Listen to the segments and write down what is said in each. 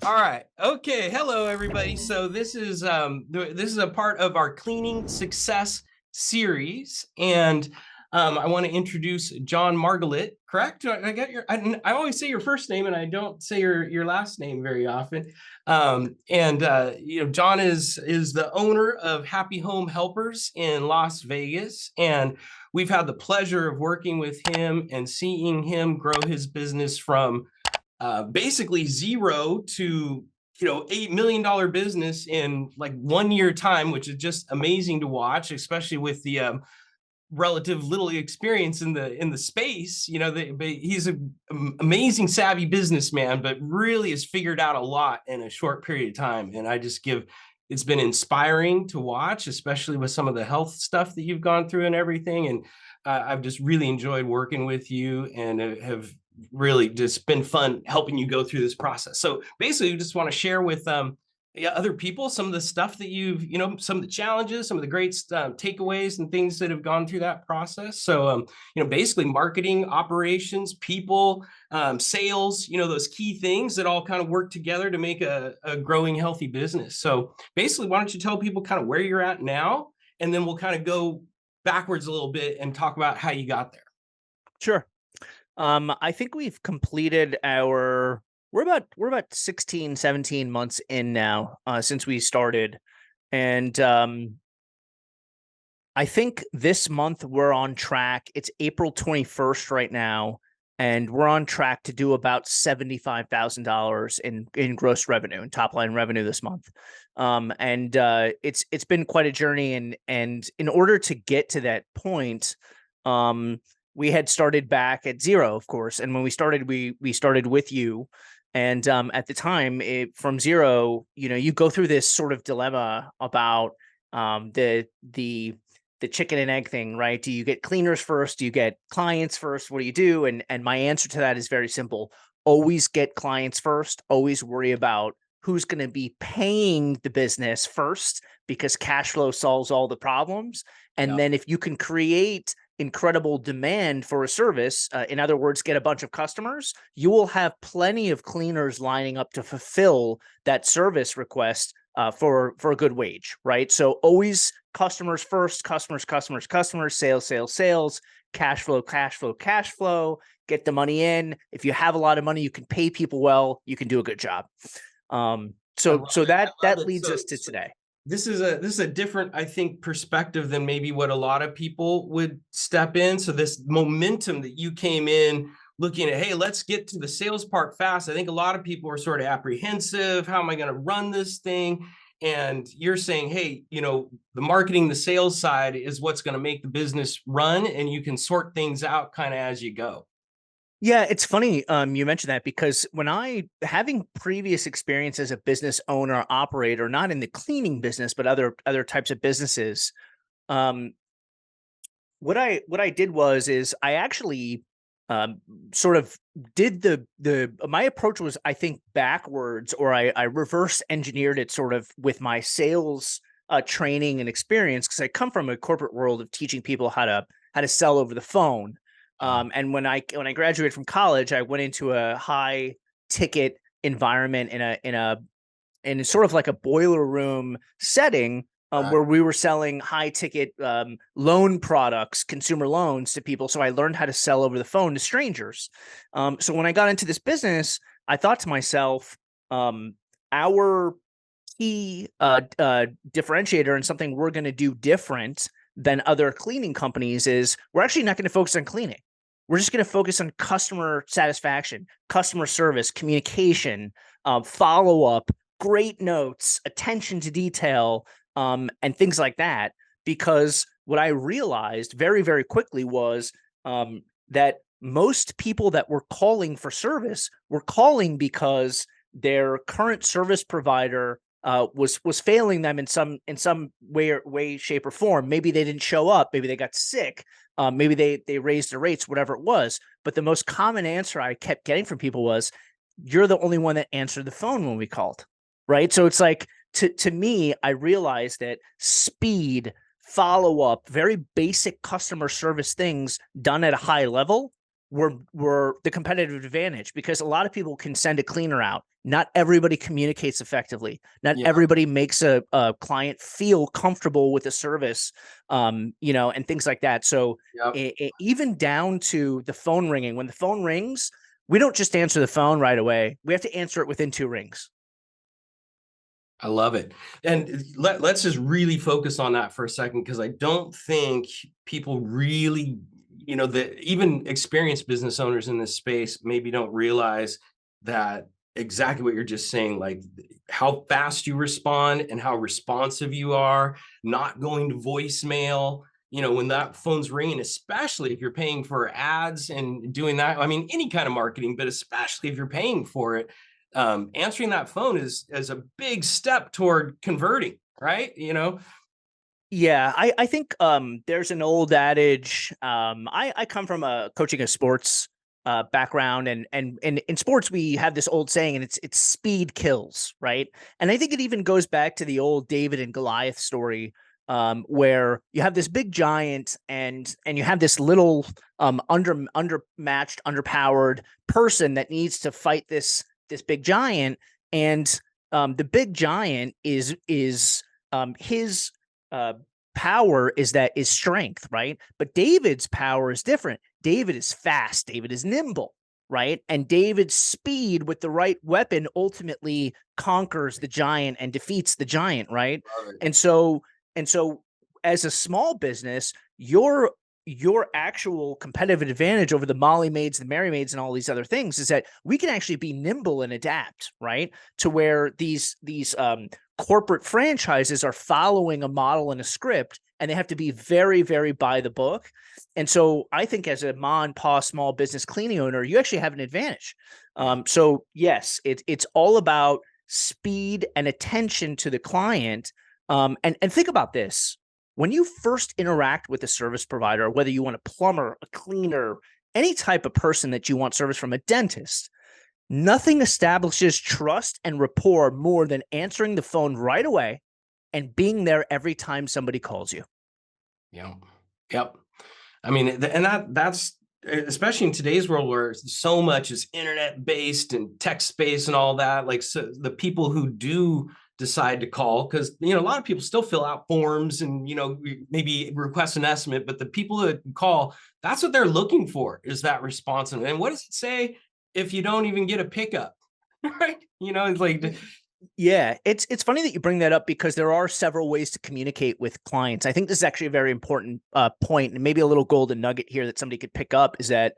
All right. Okay. Hello, everybody. So this is a part of our cleaning success series, and I want to introduce Jon Margalit. Correct? I got your. I always say your first name, and I don't say your last name very often. Jon is the owner of Happy Home Helpers in Las Vegas, and we've had the pleasure of working with him and seeing him grow his business from basically zero to $8 million business in like 1 year time, which is just amazing to watch, especially with the relative little experience in the space. He's an amazing savvy businessman, but really has figured out a lot in a short period of time. And it's been inspiring to watch, especially with some of the health stuff that you've gone through and everything. And I've just really enjoyed working with you and have really just been fun helping you go through this process. So basically, we just want to share with other people some of the stuff that some of the challenges, some of the great takeaways and things that have gone through that process. So, basically marketing, operations, people, sales, those key things that all kind of work together to make a growing, healthy business. So basically, why don't you tell people kind of where you're at now, and then we'll kind of go backwards a little bit and talk about how you got there. Sure. I think we've completed we're about 16, 17 months in now, since we started. And I think this month we're on track. It's April 21st right now, and we're on track to do about $75,000 in gross revenue and top line revenue this month. It's been quite a journey. And in order to get to that point, we had started back at zero, of course. And when we started, we started with you. And at the time, from zero, you go through this sort of dilemma about the chicken and egg thing, right? Do you get cleaners first? Do you get clients first? What do you do? And my answer to that is very simple. Always get clients first. Always worry about who's going to be paying the business first, because cash flow solves all the problems. And then if you can create incredible demand for a service, in other words, get a bunch of customers, you will have plenty of cleaners lining up to fulfill that service request for a good wage, right? So always customers first, customers, sales, cash flow, get the money in. If you have a lot of money, you can pay people well, you can do a good job. So that leads us to today. This is a different, I think, perspective than maybe what a lot of people would step in. So this momentum that you came in looking at, hey, let's get to the sales part fast. I think a lot of people are sort of apprehensive. How am I going to run this thing? And you're saying, hey, the marketing, the sales side is what's going to make the business run, and you can sort things out kind of as you go. Yeah, it's funny you mentioned that, because having previous experience as a business owner, operator, not in the cleaning business, but other types of businesses, what I did was I actually sort of did my approach was, I think, backwards, or I reverse engineered it sort of with my sales training and experience, because I come from a corporate world of teaching people how to sell over the phone. And when I graduated from college, I went into a high ticket environment in sort of like a boiler room setting, where we were selling high ticket loan products, consumer loans to people. So I learned how to sell over the phone to strangers. So when I got into this business, I thought to myself, our key differentiator and something we're going to do different than other cleaning companies is we're actually not going to focus on cleaning. We're just going to focus on customer satisfaction, customer service, communication, follow-up, great notes, attention to detail, and things like that. Because what I realized very, very quickly was that most people that were calling for service were calling because their current service provider was failing them in some way, shape, or form. Maybe they didn't show up. Maybe they got sick. Maybe they raised their rates, whatever it was. But the most common answer I kept getting from people was, "You're the only one that answered the phone when we called." Right? So it's like, to me, I realized that speed, follow up, very basic customer service things done at a high level were the competitive advantage, because a lot of people can send a cleaner out. Not everybody communicates effectively. Not Yeah. everybody makes a client feel comfortable with the service, and things like that. So Yep. even down to the phone ringing, when the phone rings, we don't just answer the phone right away. We have to answer it within 2 rings. I love it. And let's just really focus on that for a second, because I don't think people really, that even experienced business owners in this space maybe don't realize that exactly what you're just saying, like how fast you respond and how responsive you are, not going to voicemail. When that phone's ringing, especially if you're paying for ads and doing that, I mean, any kind of marketing, but especially if you're paying for it, answering that phone is a big step toward converting, right? Yeah, I think there's an old adage. I come from a coaching a sports background, and in sports we have this old saying, and it's speed kills, right? And I think it even goes back to the old David and Goliath story, where you have this big giant and you have this little undermatched, underpowered person that needs to fight this big giant, and the big giant is his power is strength, right? But David's power is different. David is fast. David is nimble, right? And David's speed with the right weapon ultimately conquers the giant and defeats the giant, right? Love it. And so as a small business, your actual competitive advantage over the Molly Maids, the Mary Maids, and all these other things is that we can actually be nimble and adapt, right? To where these corporate franchises are following a model and a script, and they have to be very, very by the book. And so I think as a ma and pa small business cleaning owner, you actually have an advantage. So yes, it's all about speed and attention to the client. And think about this. When you first interact with a service provider, whether you want a plumber, a cleaner, any type of person that you want service from, a dentist, nothing establishes trust and rapport more than answering the phone right away and being there every time somebody calls you. Yeah. Yep. I mean, and that's especially in today's world where so much is internet based and text based and all that. Like, so the people who do decide to call, because a lot of people still fill out forms and maybe request an estimate, but the people that call, that's what they're looking for, is that response. And what does it say if you don't even get a pickup? Right? It's like, Yeah, it's funny that you bring that up, because there are several ways to communicate with clients. I think this is actually a very important point, and maybe a little golden nugget here that somebody could pick up is that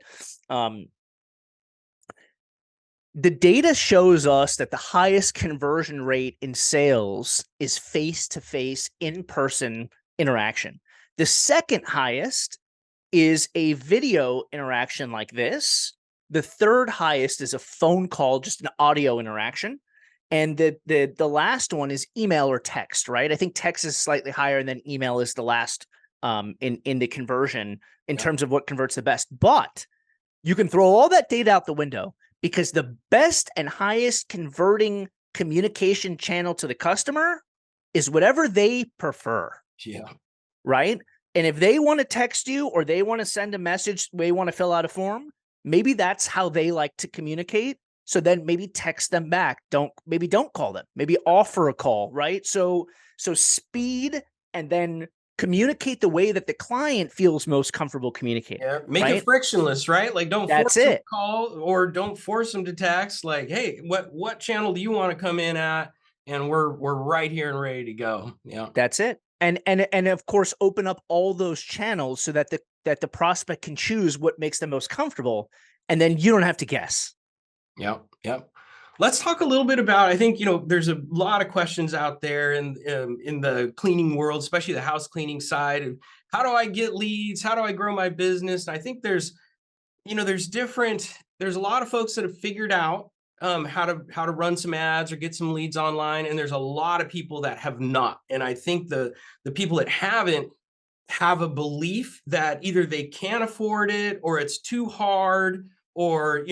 the data shows us that the highest conversion rate in sales is face-to-face, in-person interaction. The second highest is a video interaction like this. The third highest is a phone call, just an audio interaction. And the last one is email or text, right? I think text is slightly higher, and then email is the last in the conversion in terms of what converts the best. But you can throw all that data out the window, because the best and highest converting communication channel to the customer is whatever they prefer. yeah. Right? And if they want to text you, or they want to send a message, they want to fill out a form, maybe that's how they like to communicate. So then maybe text them back. Don't call them. Maybe offer a call, right? So speed, and then communicate the way that the client feels most comfortable communicating. Yeah, make right? it frictionless, right? Like, don't That's force them to it. call, or don't force them to text. Like, hey, what channel do you want to come in at? And we're right here and ready to go. Yeah. That's it. And of course, open up all those channels so that the prospect can choose what makes them most comfortable, and then you don't have to guess. Yep. Yep. Let's talk a little bit about, I think, there's a lot of questions out there in the cleaning world, especially the house cleaning side. And how do I get leads? How do I grow my business? And I think there's a lot of folks that have figured out how to run some ads or get some leads online. And there's a lot of people that have not. And I think the people that haven't have a belief that either they can't afford it, or it's too hard, or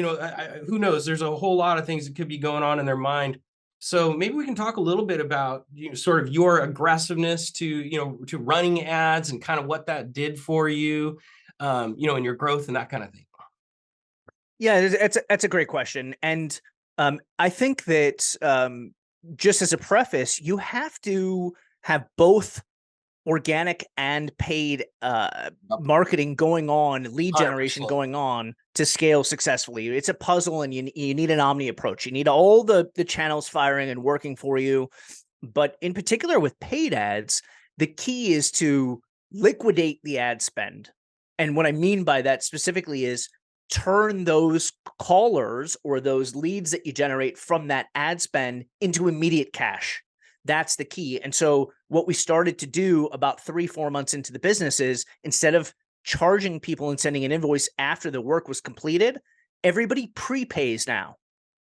who knows, there's a whole lot of things that could be going on in their mind. So maybe we can talk a little bit about sort of your aggressiveness to running ads, and kind of what that did for you, and your growth and that kind of thing. Yeah, that's a great question. And I think that just as a preface, you have to have both organic and paid Yep. marketing going on, lead generation 100%. going on to scale successfully. It's a puzzle, and you need an omni approach. You need all the channels firing and working for you. But in particular with paid ads, the key is to liquidate the ad spend. And what I mean by that specifically is turn those callers or those leads that you generate from that ad spend into immediate cash. That's the key. And so what we started to do about 3-4 months into the business is, instead of charging people and sending an invoice after the work was completed, everybody prepays now.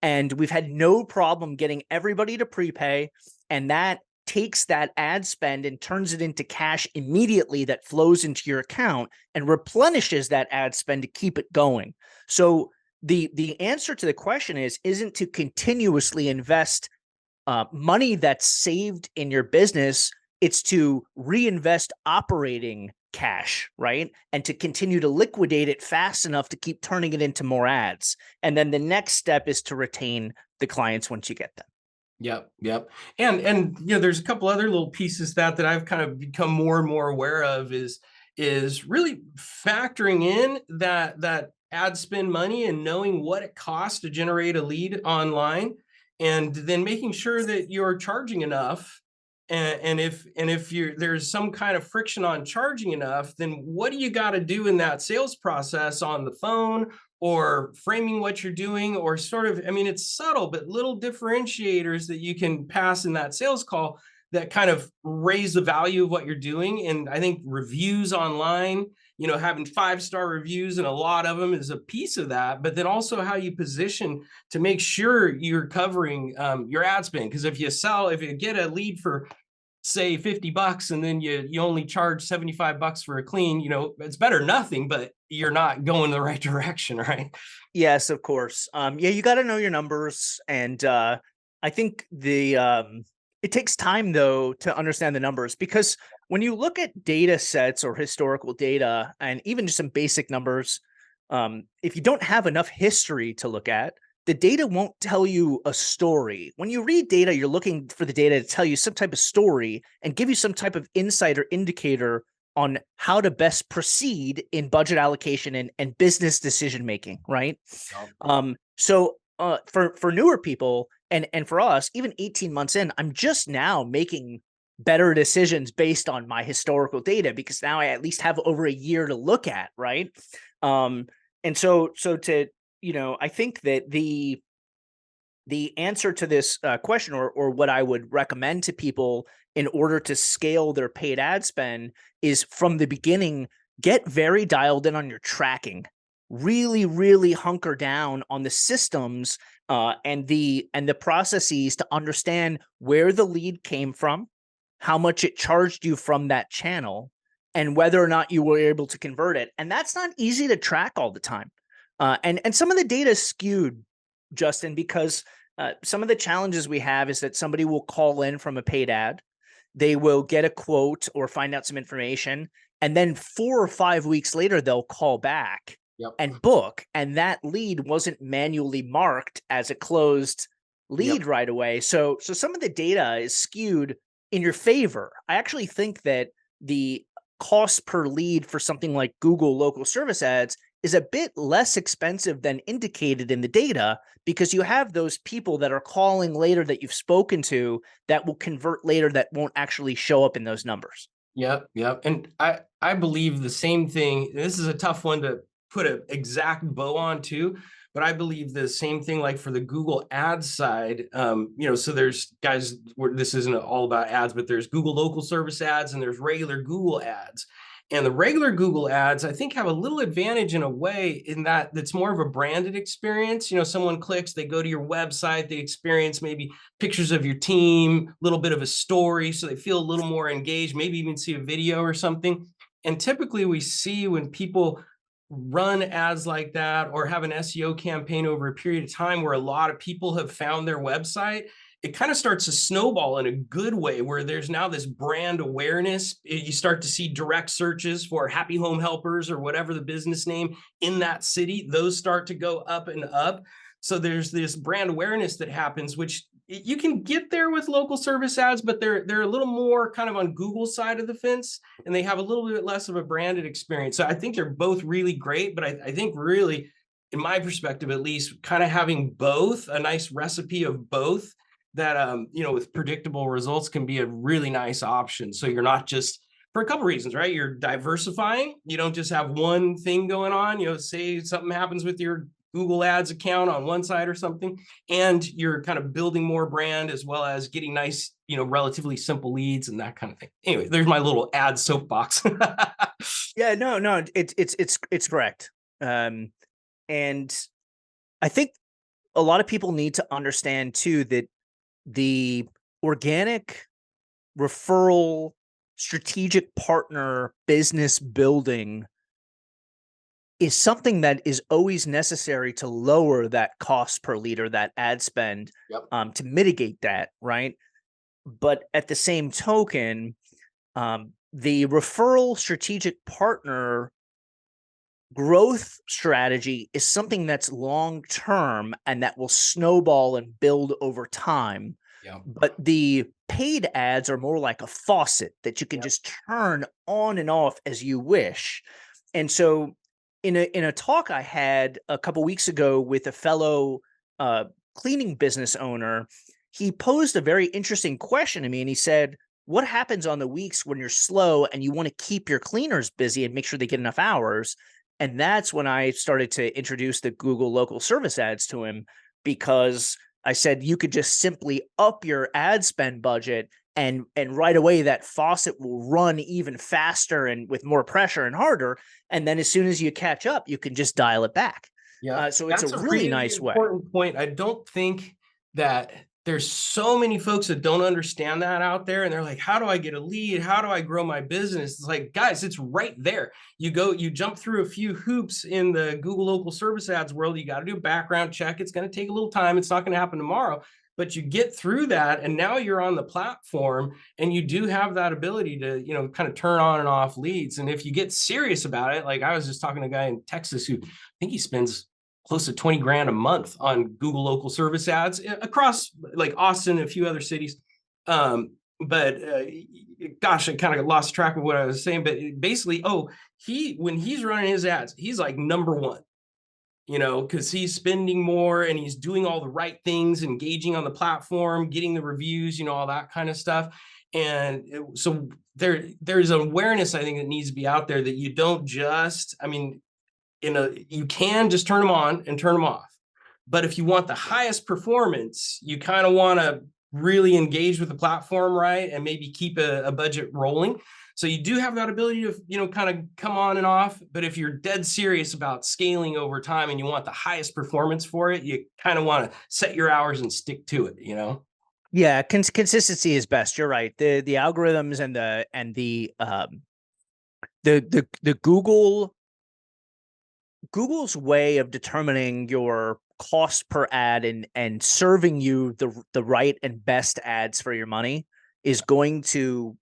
And we've had no problem getting everybody to prepay. And that takes that ad spend and turns it into cash immediately that flows into your account and replenishes that ad spend to keep it going. So the answer to the question isn't to continuously invest money that's saved in your business. It's to reinvest operating cash, right? And to continue to liquidate it fast enough to keep turning it into more ads. And then the next step is to retain the clients once you get them. Yep, yep. And there's a couple other little pieces that I've kind of become more and more aware of is really factoring in that ad spend money and knowing what it costs to generate a lead online, and then making sure that you're charging enough. And if there's some kind of friction on charging enough, then what do you got to do in that sales process on the phone, or framing what you're doing, or sort of, I mean, it's subtle, but little differentiators that you can pass in that sales call that kind of raise the value of what you're doing. And I think reviews online, having 5-star reviews, and a lot of them, is a piece of that. But then also how you position to make sure you're covering your ad spend. Because if you get a lead for, say, $50, and then you only charge $75 for a clean, it's better than nothing, but you're not going the right direction, right? Yes, of course. Yeah, you got to know your numbers. And I think it takes time, though, to understand the numbers, because when you look at data sets or historical data, and even just some basic numbers, if you don't have enough history to look at, the data won't tell you a story. When you read data, you're looking for the data to tell you some type of story and give you some type of insight or indicator on how to best proceed in budget allocation and business decision making, right? So for newer people and for us, even 18 months in, I'm just now making better decisions based on my historical data, because now I at least have over a year to look at, right? And so to I think that the answer to this question, or what I would recommend to people in order to scale their paid ad spend, is from the beginning, get very dialed in on your tracking. Really, really hunker down on the systems and the processes to understand where the lead came from, how much it charged you from that channel, and whether or not you were able to convert it. And that's not easy to track all the time. And some of the data is skewed, Justin, because some of the challenges we have is that somebody will call in from a paid ad, they will get a quote or find out some information, and then 4 or 5 weeks later, they'll call back and book, and that lead wasn't manually marked as a closed lead right away. So some of the data is skewed in your favor. I actually think that the cost per lead for something like Google local service ads is a bit less expensive than indicated in the data, because you have those people that are calling later that you've spoken to that will convert later, that won't actually show up in those numbers. Yep, yep. And I believe the same thing. This is a tough one to put an exact bow on too, but I believe the same thing, like for the Google ads side. So there's guys where this isn't all about ads, but there's Google local service ads and there's regular Google ads. And the regular Google ads, I think, have a little advantage in a way, in that that's more of a branded experience. Someone clicks, they go to your website, they experience maybe pictures of your team, a little bit of a story, so they feel a little more engaged, maybe even see a video or something. And typically we see when people run ads like that, or have an SEO campaign over a period of time where a lot of people have found their website, it kind of starts to snowball in a good way where there's now this brand awareness. You start to see direct searches for Happy Home Helpers or whatever the business name in that city. Those start to go up and up. So there's this brand awareness that happens, which you can get there with local service ads, but they're a little more kind of on Google's side of the fence, and they have a little bit less of a branded experience. So I think they're both really great, but I think really, in my perspective at least, kind of having both, a nice recipe of both, that with predictable results can be a really nice option. So you're not just, for a couple reasons, right? You're diversifying. You don't just have one thing going on. Say something happens with your Google Ads account on one side or something, and you're kind of building more brand as well as getting nice, relatively simple leads and that kind of thing. Anyway, there's my little ad soapbox. Yeah, no, it's correct. And I think a lot of people need to understand too that the organic referral strategic partner business building is something that is always necessary to lower that cost per lead or that ad spend. Yep. To mitigate that, right? But at the same token, the referral strategic partner growth strategy is something that's long term and that will snowball and build over time. Yeah. But the paid ads are more like a faucet that you can Yep. just turn on and off as you wish. And so in a talk I had a couple weeks ago with a fellow cleaning business owner, he posed a very interesting question to me, and he said, what happens on the weeks when you're slow and you want to keep your cleaners busy and make sure they get enough hours? And that's when I started to introduce the Google local service ads to him, because I said you could just simply up your ad spend budget, and right away that faucet will run even faster and with more pressure and harder. And then as soon as you catch up, you can just dial it back. Yeah, So it's a that's a really really nice way. important point. I don't think that there's so many folks that don't understand that out there, and they're like, how do I get a lead? How do I grow my business? It's like, guys, it's right there. You jump through a few hoops in the Google local service ads world. You got to do a background check. It's going to take a little time. It's not going to happen tomorrow, but you get through that, and now you're on the platform, and you do have that ability to, kind of turn on and off leads. And if you get serious about it, like I was just talking to a guy in Texas who I think he spends close to 20 grand a month on Google local service ads across like Austin and a few other cities. But gosh, I kind of lost track of what I was saying, but basically, when he's running his ads, he's like number one, because he's spending more and he's doing all the right things, engaging on the platform, getting the reviews, all that kind of stuff. And so there's an awareness, I think, that needs to be out there, that you don't just, you can just turn them on and turn them off. But if you want the highest performance, you kind of want to really engage with the platform, right? And maybe keep a budget rolling. So you do have that ability to, kind of come on and off. But if you're dead serious about scaling over time and you want the highest performance for it, you kind of want to set your hours and stick to it, Yeah, consistency is best. You're right. The algorithms and the Google's way of determining your cost per ad and serving you the right and best ads for your money is going to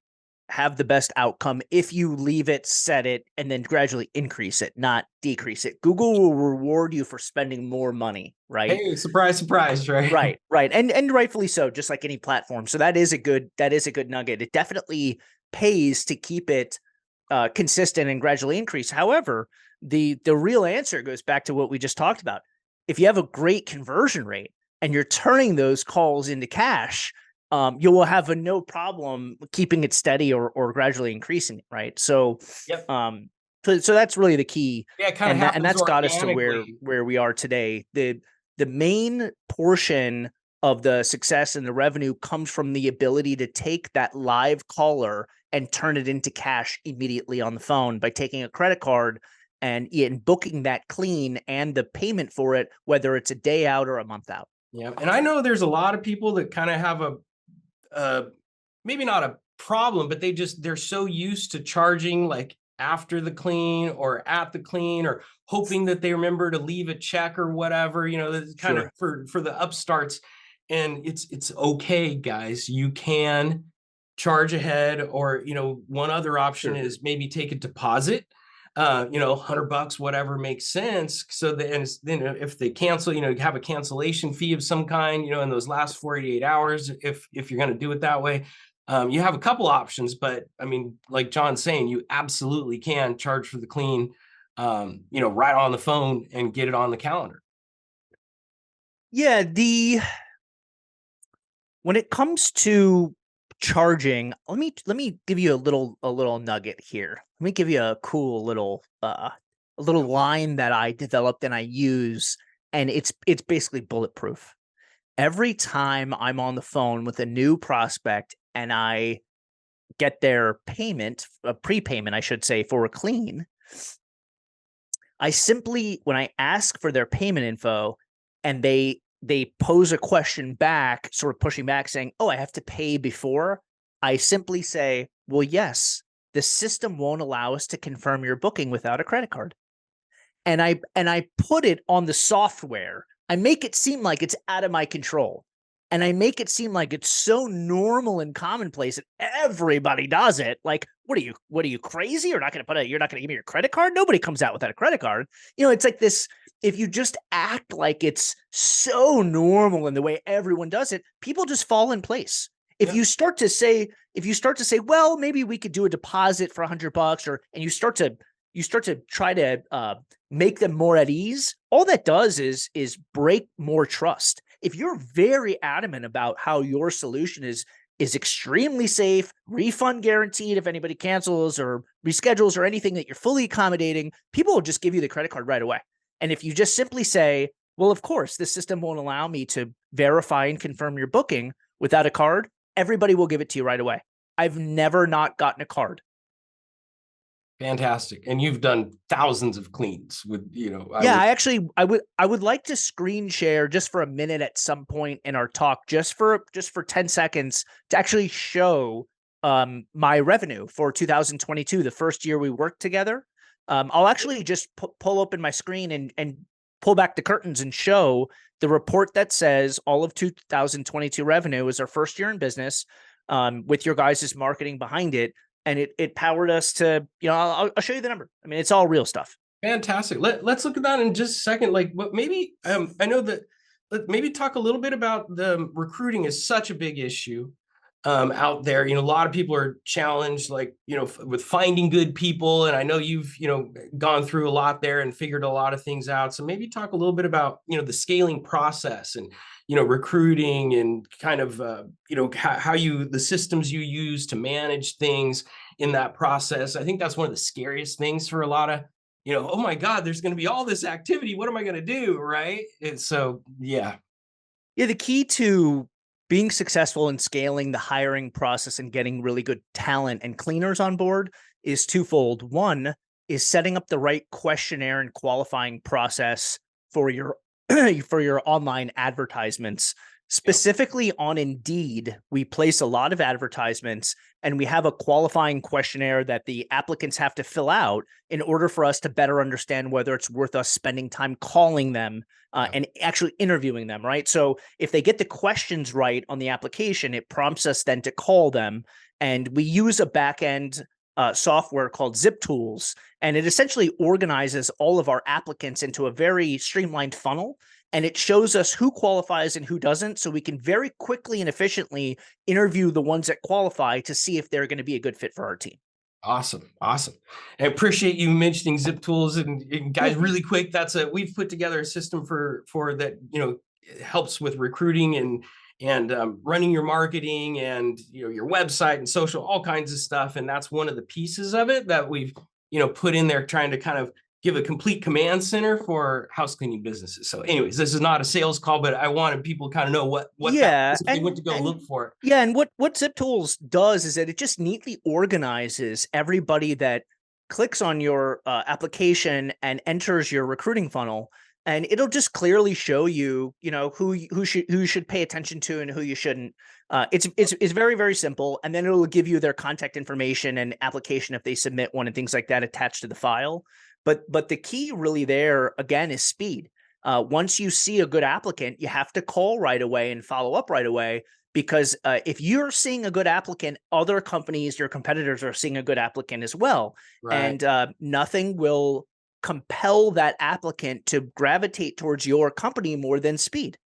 have the best outcome if you leave it, set it, and then gradually increase it, not decrease it. Google will reward you for spending more money, right? Hey, surprise, surprise, right? Right. And rightfully so, just like any platform. So that is a good nugget. It definitely pays to keep it consistent and gradually increase. However, the real answer goes back to what we just talked about. If you have a great conversion rate and you're turning those calls into cash, you will have no problem keeping it steady or gradually increasing it, right? So, Yep. So that's really the key. Yeah, it kind of happens, and that's got us to organically. where we are today. The main portion of the success and the revenue comes from the ability to take that live caller and turn it into cash immediately on the phone by taking a credit card and booking that clean and the payment for it, whether it's a day out or a month out. Yeah, and I know there's a lot of people that kind of have maybe not a problem, but they're so used to charging like after the clean or at the clean, or hoping that they remember to leave a check or whatever, that's kind of for the upstarts. and it's okay, guys. You can charge ahead, or one other option Sure. is maybe take a deposit, $100, whatever makes sense. So then if they cancel, have a cancellation fee of some kind, in those last 48 hours, if you're going to do it that way. You have a couple options, but I mean, like John's saying, you absolutely can charge for the clean, right on the phone and get it on the calendar. Yeah, when it comes to charging, let me give you a little nugget here. Let me give you a cool little a little line that I developed and I use, and it's basically bulletproof. Every time I'm on the phone with a new prospect and I get their payment, a prepayment, I should say, for a clean, I simply, when I ask for their payment info and they pose a question back, sort of pushing back saying, "Oh, I have to pay before," I simply say, "Well, yes, the system won't allow us to confirm your booking without a credit card." And I put it on the software. I make it seem like it's out of my control. And I make it seem like it's so normal and commonplace that everybody does it. Like, what are you crazy? You're not going to give me your credit card? Nobody comes out without a credit card. It's like this. If you just act like it's so normal in the way everyone does it, people just fall in place. If Yeah. if you start to say, well, maybe we could do a deposit for $100, and you start to try to make them more at ease, all that does is break more trust. If you're very adamant about how your solution is extremely safe, refund guaranteed if anybody cancels or reschedules or anything, that you're fully accommodating, people will just give you the credit card right away. And if you just simply say, well, of course, the system won't allow me to verify and confirm your booking without a card, everybody will give it to you right away. I've never not gotten a card. Fantastic. And you've done thousands of cleans with, I would like to screen share just for a minute at some point in our talk, just for 10 seconds, to actually show my revenue for 2022, the first year we worked together. I'll actually just pull open my screen and pull back the curtains and show the report that says all of 2022 revenue is our first year in business, with your guys' marketing behind it. And it powered us to, I'll show you the number. I mean, it's all real stuff. fantastic. Let's look at that in just a second. Like, what maybe I know that, maybe talk a little bit about the recruiting is such a big issue out there. A lot of people are challenged, like, with finding good people. And I know you've, gone through a lot there and figured a lot of things out. So maybe talk a little bit about, the scaling process and, recruiting, and kind of, how the systems you use to manage things in that process. I think that's one of the scariest things for a lot of, oh my God, there's going to be all this activity. What am I going to do? Right. And so, yeah. Yeah, the key to being successful in scaling the hiring process and getting really good talent and cleaners on board is twofold. One is setting up the right questionnaire and qualifying process for your for your online advertisements. Specifically on Indeed, we place a lot of advertisements, and we have a qualifying questionnaire that the applicants have to fill out in order for us to better understand whether it's worth us spending time calling them and actually interviewing them, right? So if they get the questions right on the application, it prompts us then to call them. And we use a back-end software called Zip Tools, and it essentially organizes all of our applicants into a very streamlined funnel. And it shows us who qualifies and who doesn't, so we can very quickly and efficiently interview the ones that qualify to see if they're going to be a good fit for our team. Awesome. Awesome. I appreciate you mentioning Zip Tools, and guys, really quick, we've put together a system for that, helps with recruiting and running your marketing and, your website and social, all kinds of stuff. And that's one of the pieces of it that we've, put in there, trying to kind of give a complete command center for house cleaning businesses. So anyways, this is not a sales call, but I wanted people to kind of know what that is if they went to go look for it. Yeah, and what Zip Tools does is that it just neatly organizes everybody that clicks on your application and enters your recruiting funnel, and it'll just clearly show you, who should pay attention to and who you shouldn't. It's very, very simple, and then it'll give you their contact information and application if they submit one and things like that attached to the file. But the key really there again is speed. Once you see a good applicant, you have to call right away and follow up right away, because if you're seeing a good applicant, other companies, your competitors, are seeing a good applicant as well. Right. And nothing will compel that applicant to gravitate towards your company more than speed.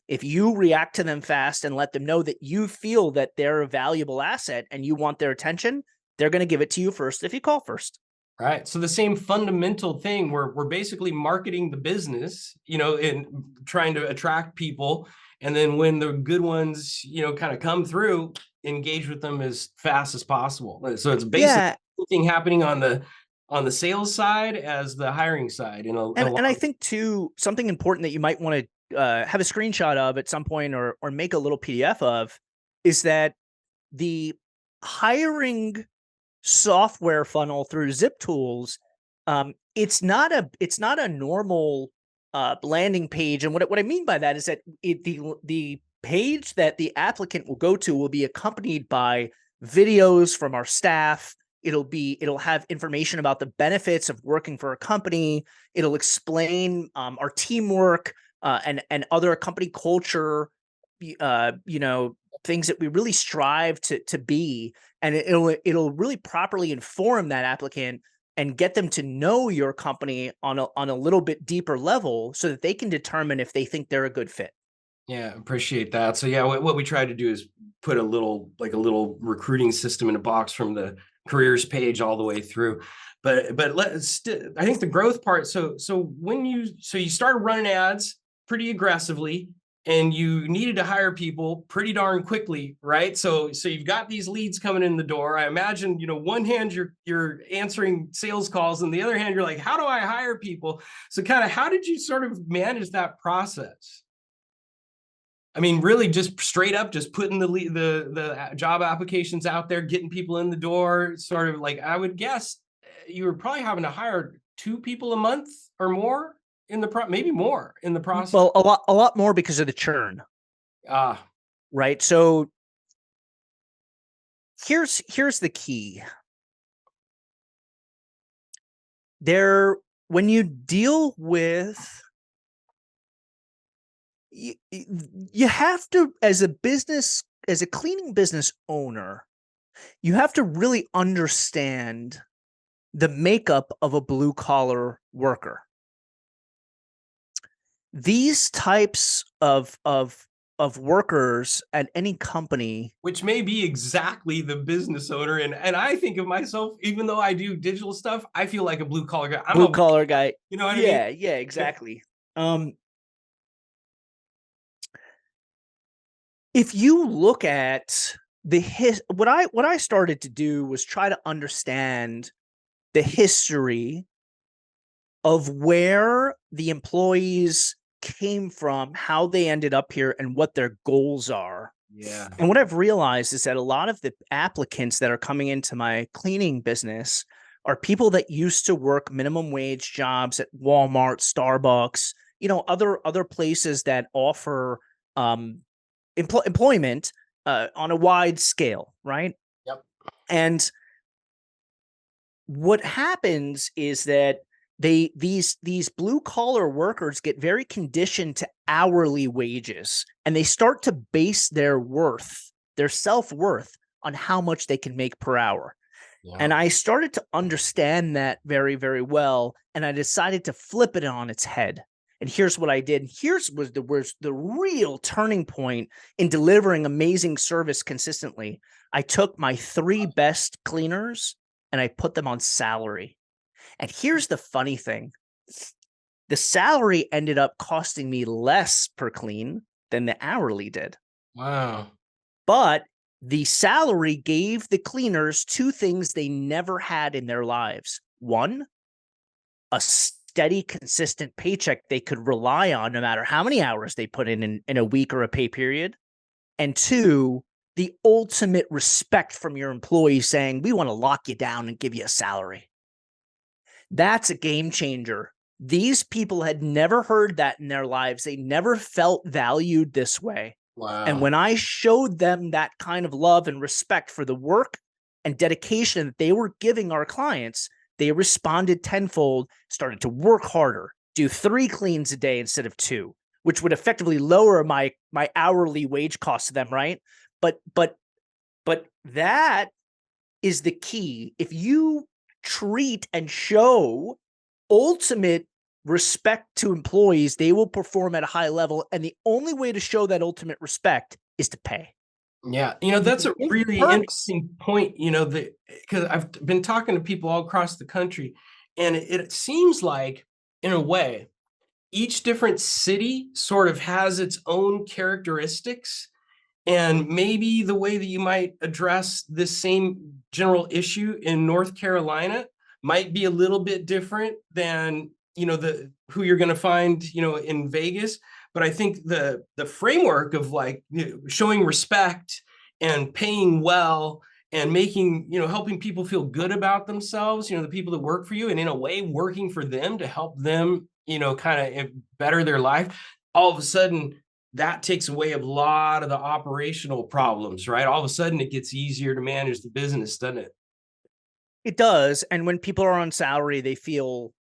If you react to them fast and let them know that you feel that they're a valuable asset and you want their attention, they're going to give it to you first if you call first. Right. So the same fundamental thing, we're basically marketing the business, and trying to attract people. And then when the good ones, kind of come through, engage with them as fast as possible. So it's basically Yeah. thing happening on the sales side as the hiring side. And I think too, something important that you might want to have a screenshot of at some point, or make a little PDF of, is that the hiring software funnel through Zip Tools, it's not a normal landing page. And what I mean by that is that the page that the applicant will go to will be accompanied by videos from our staff. It'll have information about the benefits of working for a company. It'll explain our teamwork and other company culture, things that we really strive to be. And it'll really properly inform that applicant and get them to know your company on a little bit deeper level, so that they can determine if they think they're a good fit. Yeah, appreciate that. So yeah, what we try to do is put a little recruiting system in a box from the careers page all the way through. But I think the growth part. So when you started running ads pretty aggressively, and you needed to hire people pretty darn quickly, right? So you've got these leads coming in the door. I imagine, one hand you're answering sales calls, and the other hand you're like, how do I hire people? So kind of how did you sort of manage that process? I mean, really just straight up, just putting the job applications out there, getting people in the door, sort of like, I would guess you were probably having to hire 2 people a month or more maybe more in the process. Well, a lot more because of the churn. Right. So here's the key. When you deal with, you have to, as a cleaning business owner, you have to really understand the makeup of a blue collar worker. These types of workers at any company, which may be exactly the business owner, and I think of myself, even though I do digital stuff, I feel like a blue collar guy. I'm blue collar guy. You know what I mean? Yeah, exactly. If you look at what I started to do was try to understand the history of where the employees came from, how they ended up here, and what their goals are. Yeah. And what I've realized is that a lot of the applicants that are coming into my cleaning business are people that used to work minimum wage jobs at Walmart, Starbucks, other places that offer employment on a wide scale, right? Yep. And what happens is that these blue collar workers get very conditioned to hourly wages, and they start to base their self-worth on how much they can make per hour. Yeah. And I started to understand that very, very well, and I decided to flip it on its head. And here's what I did. Here's was the real turning point in delivering amazing service consistently. I took my 3 best cleaners and I put them on salary. And here's the funny thing. The salary ended up costing me less per clean than the hourly did. Wow. But the salary gave the cleaners 2 things they never had in their lives. 1, a steady, consistent paycheck they could rely on no matter how many hours they put in a week or a pay period. And 2, the ultimate respect from your employees saying, we want to lock you down and give you a salary. That's a game changer. These people had never heard that in their lives. They never felt valued this way. Wow. And when I showed them that kind of love and respect for the work and dedication that they were giving our clients, they responded tenfold, started to work harder, do 3 cleans a day instead of 2, which would effectively lower my hourly wage cost to them, right? But that is the key. If you treat and show ultimate respect to employees, they will perform at a high level. And the only way to show that ultimate respect is to pay. Yeah, that's a really interesting point, because I've been talking to people all across the country, and it seems like, in a way, each different city sort of has its own characteristics. And maybe the way that you might address this same general issue in North Carolina might be a little bit different than, who you're going to find, in Vegas. But I think the framework of like showing respect and paying well and making, helping people feel good about themselves, the people that work for you, and in a way working for them to help them, kind of better their life, all of a sudden that takes away a lot of the operational problems, right? All of a sudden it gets easier to manage the business, doesn't it? It does. And when people are on salary, they feel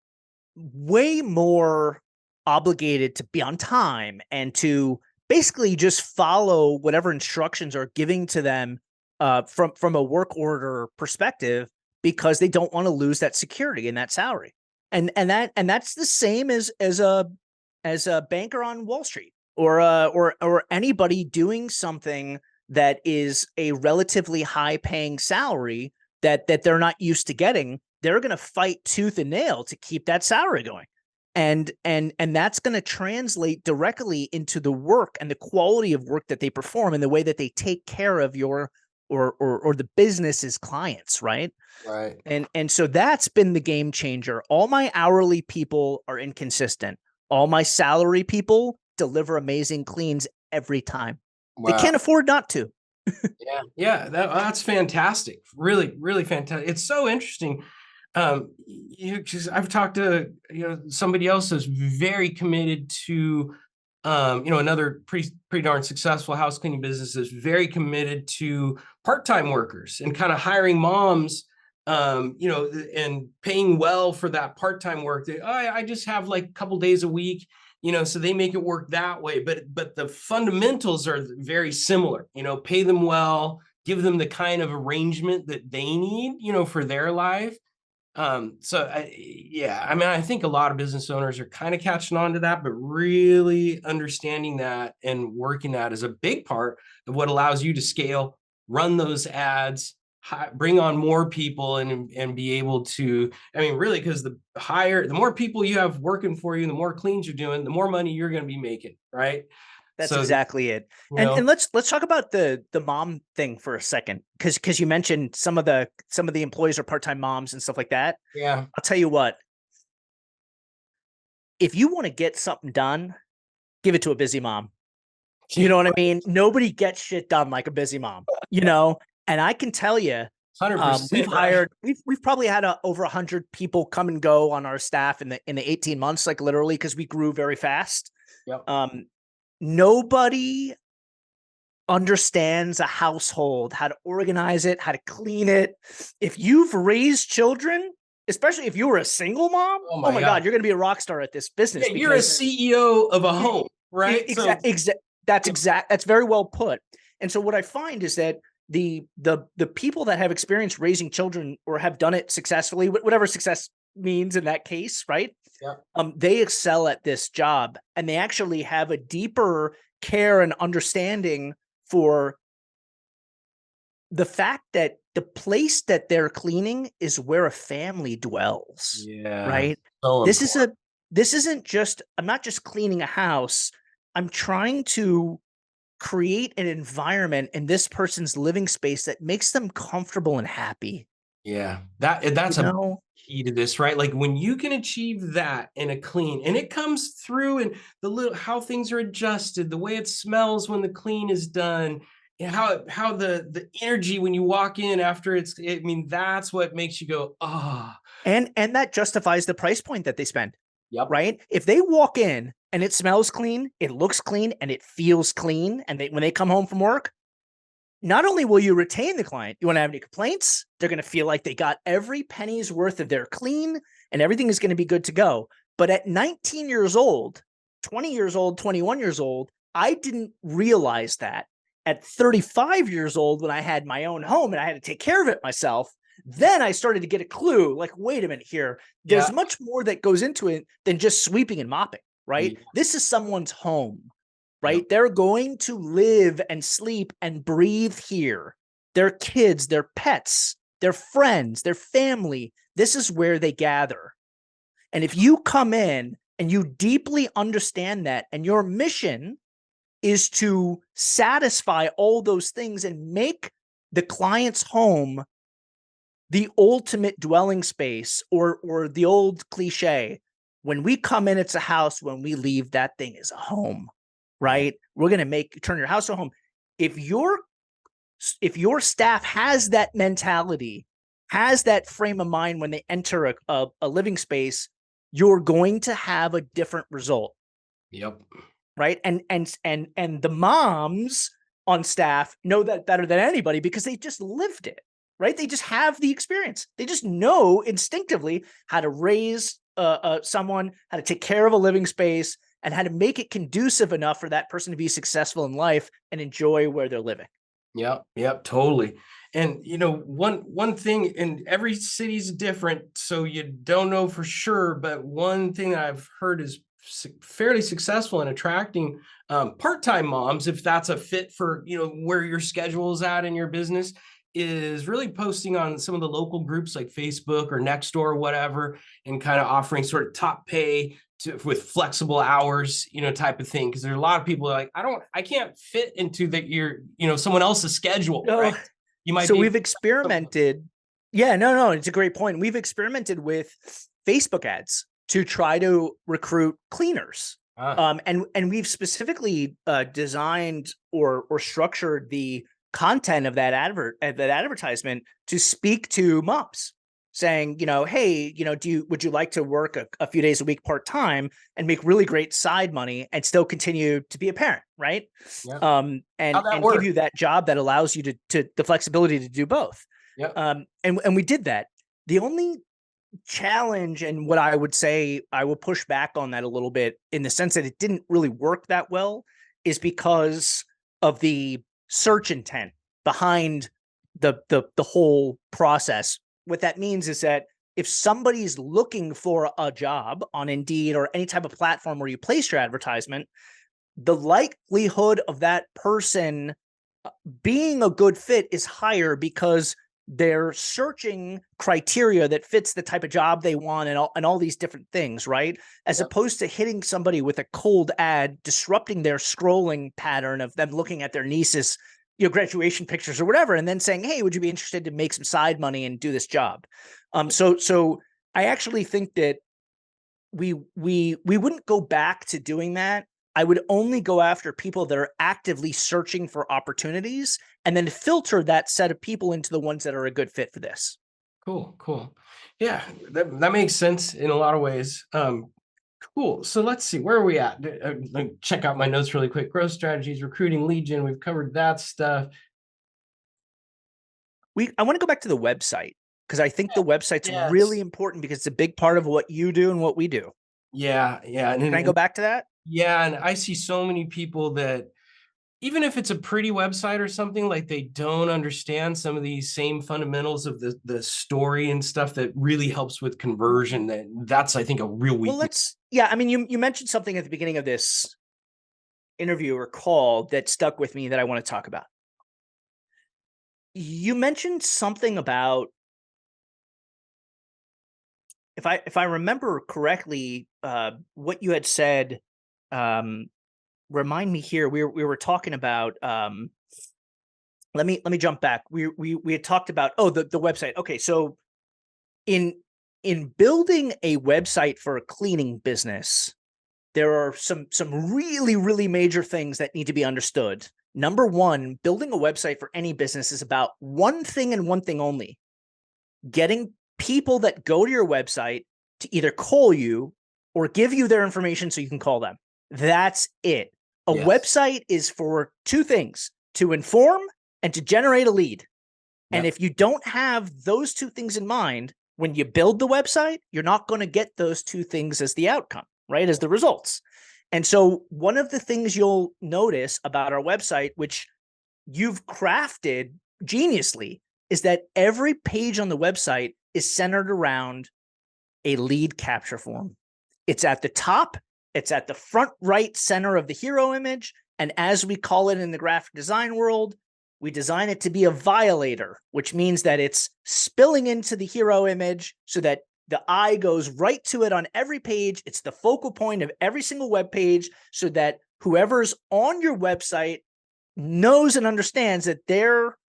way more obligated to be on time and to basically just follow whatever instructions are giving to them from a work order perspective, because they don't want to lose that security and that salary. And that's the same as a banker on Wall Street, or anybody doing something that is a relatively high paying salary that they're not used to getting. They're going to fight tooth and nail to keep that salary going. And that's going to translate directly into the work and the quality of work that they perform and the way that they take care of your or the business's clients, right? Right. And so that's been the game changer. All my hourly people are inconsistent. All my salary people deliver amazing cleans every time. Wow. They can't afford not to. Yeah, that's fantastic. Really, really fantastic. It's so interesting. Because I've talked to somebody else who's very committed to another pretty darn successful house cleaning business is very committed to part-time workers and kind of hiring moms, and paying well for that part-time work. I just have like a couple days a week, so they make it work that way. But the fundamentals are very similar. Pay them well, give them the kind of arrangement that they need, for their life. I think a lot of business owners are kind of catching on to that, but really understanding that and working that is a big part of what allows you to scale, run those ads, bring on more people, and be able to, really, because the more people you have working for you, the more cleans you're doing, the more money you're going to be making, right? That's exactly it. And let's talk about the mom thing for a second, because you mentioned some of the employees are part-time moms and stuff like that. Yeah. I'll tell you what, if you want to get something done, give it to a busy mom. You know what I mean? Nobody gets shit done like a busy mom, and I can tell you, 100%, we've probably had over 100 people come and go on our staff in the 18 months, like literally, because we grew very fast. Yep. Nobody understands a household, how to organize it, how to clean it. If you've raised children, especially if you were a single mom, oh my God, you're going to be a rock star at this business. Yeah, you're a CEO of a home, right? That's very well put. And so what I find is that the people that have experience raising children or have done it successfully, whatever success means in that case, right? Yeah. They excel at this job, and they actually have a deeper care and understanding for the fact that the place that they're cleaning is where a family dwells. Yeah. Right. So this isn't just, I'm not just cleaning a house. I'm trying to create an environment in this person's living space that makes them comfortable and happy. Yeah, that's a key to this, right? Like when you can achieve that in a clean, and it comes through in the how things are adjusted, the way it smells when the clean is done, and how the energy when you walk in after that's what makes you go, ah. And that justifies the price point that they spend. Yep. Right? If they walk in and it smells clean, it looks clean, and it feels clean, and when they come home from work, not only will you retain the client, you want to have any complaints, they're going to feel like they got every penny's worth of their clean, and everything is going to be good to go. But at 19 years old, 20 years old, 21 years old, I didn't realize that. At 35 years old, when I had my own home and I had to take care of it myself, then I started to get a clue, like, wait a minute here. There's much more that goes into it than just sweeping and mopping, right? Yeah. This is someone's home, right? Yep. They're going to live and sleep and breathe here. Their kids, their pets, their friends, their family, this is where they gather. And if you come in and you deeply understand that, and your mission is to satisfy all those things and make the client's home the ultimate dwelling space, or the old cliche, when we come in, it's a house. When we leave, that thing is a home, right? We're going to turn your house to a home. If your staff has that mentality, has that frame of mind when they enter a living space, you're going to have a different result. Yep. Right. And the moms on staff know that better than anybody because they just lived it. Right. They just have the experience. They just know instinctively how to raise someone, how to take care of a living space, and how to make it conducive enough for that person to be successful in life and enjoy where they're living. Yep. Yep. Totally. And one thing, and every city's different, so you don't know for sure. But one thing that I've heard is fairly successful in attracting part-time moms, if that's a fit for where your schedule is at in your business, is really posting on some of the local groups like Facebook or Nextdoor or whatever, and kind of offering sort of top pay with flexible hours, type of thing. Because there's a lot of people like, I can't fit into someone else's schedule, right? You might. So we've experimented. Yeah, no, it's a great point. We've experimented with Facebook ads to try to recruit cleaners. And we've specifically designed or structured the content of that advertisement to speak to moms, saying, hey, would you like to work a few days a week part-time and make really great side money and still continue to be a parent, right? Yeah. And give you that job that allows you to the flexibility to do both. Yeah. And we did that. The only challenge, and what I would say, I will push back on that a little bit in the sense that it didn't really work that well, is because of the search intent behind the whole process. What that means is that if somebody's looking for a job on Indeed or any type of platform where you place your advertisement, the likelihood of that person being a good fit is higher because they're searching criteria that fits the type of job they want and all these different things, right? As opposed to hitting somebody with a cold ad, disrupting their scrolling pattern of them looking at their niece's graduation pictures or whatever, and then saying, hey, would you be interested to make some side money and do this job? So I actually think that we wouldn't go back to doing that. I would only go after people that are actively searching for opportunities, and then filter that set of people into the ones that are a good fit for this. Cool. Yeah, that makes sense in a lot of ways. Cool. So let's see, where are we at? Let me check out my notes really quick. Growth strategies, recruiting, lead gen. We've covered that stuff. I want to go back to the website, because I think the website's really important, because it's a big part of what you do and what we do. Yeah. Can I go back to that? Yeah. And I see so many people that, even if it's a pretty website or something, like, they don't understand some of these same fundamentals of the story and stuff that really helps with conversion. That's, I think, a real weakness. I mean, you mentioned something at the beginning of this interview or call that stuck with me that I want to talk about. You mentioned something about, if I remember correctly, what you had said. Remind me here. We were talking about. Let me jump back. We had talked about the website. Okay, so in building a website for a cleaning business, there are some really, really major things that need to be understood. Number one, building a website for any business is about one thing and one thing only: getting people that go to your website to either call you or give you their information so you can call them. That's it. A website is for two things: to inform and to generate a lead. And if you don't have those two things in mind, When you build the website, you're not going to get those two things as the outcome, right? As the results. And so one of the things you'll notice about our website, which you've crafted geniusly, is that every page on the website is centered around a lead capture form. It's at the top, it's at the front right center of the hero image. And as we call it in the graphic design world, we design it to be a violator, which means that it's spilling into the hero image so that the eye goes right to it on every page. It's the focal point of every single web page so that whoever's on your website knows and understands that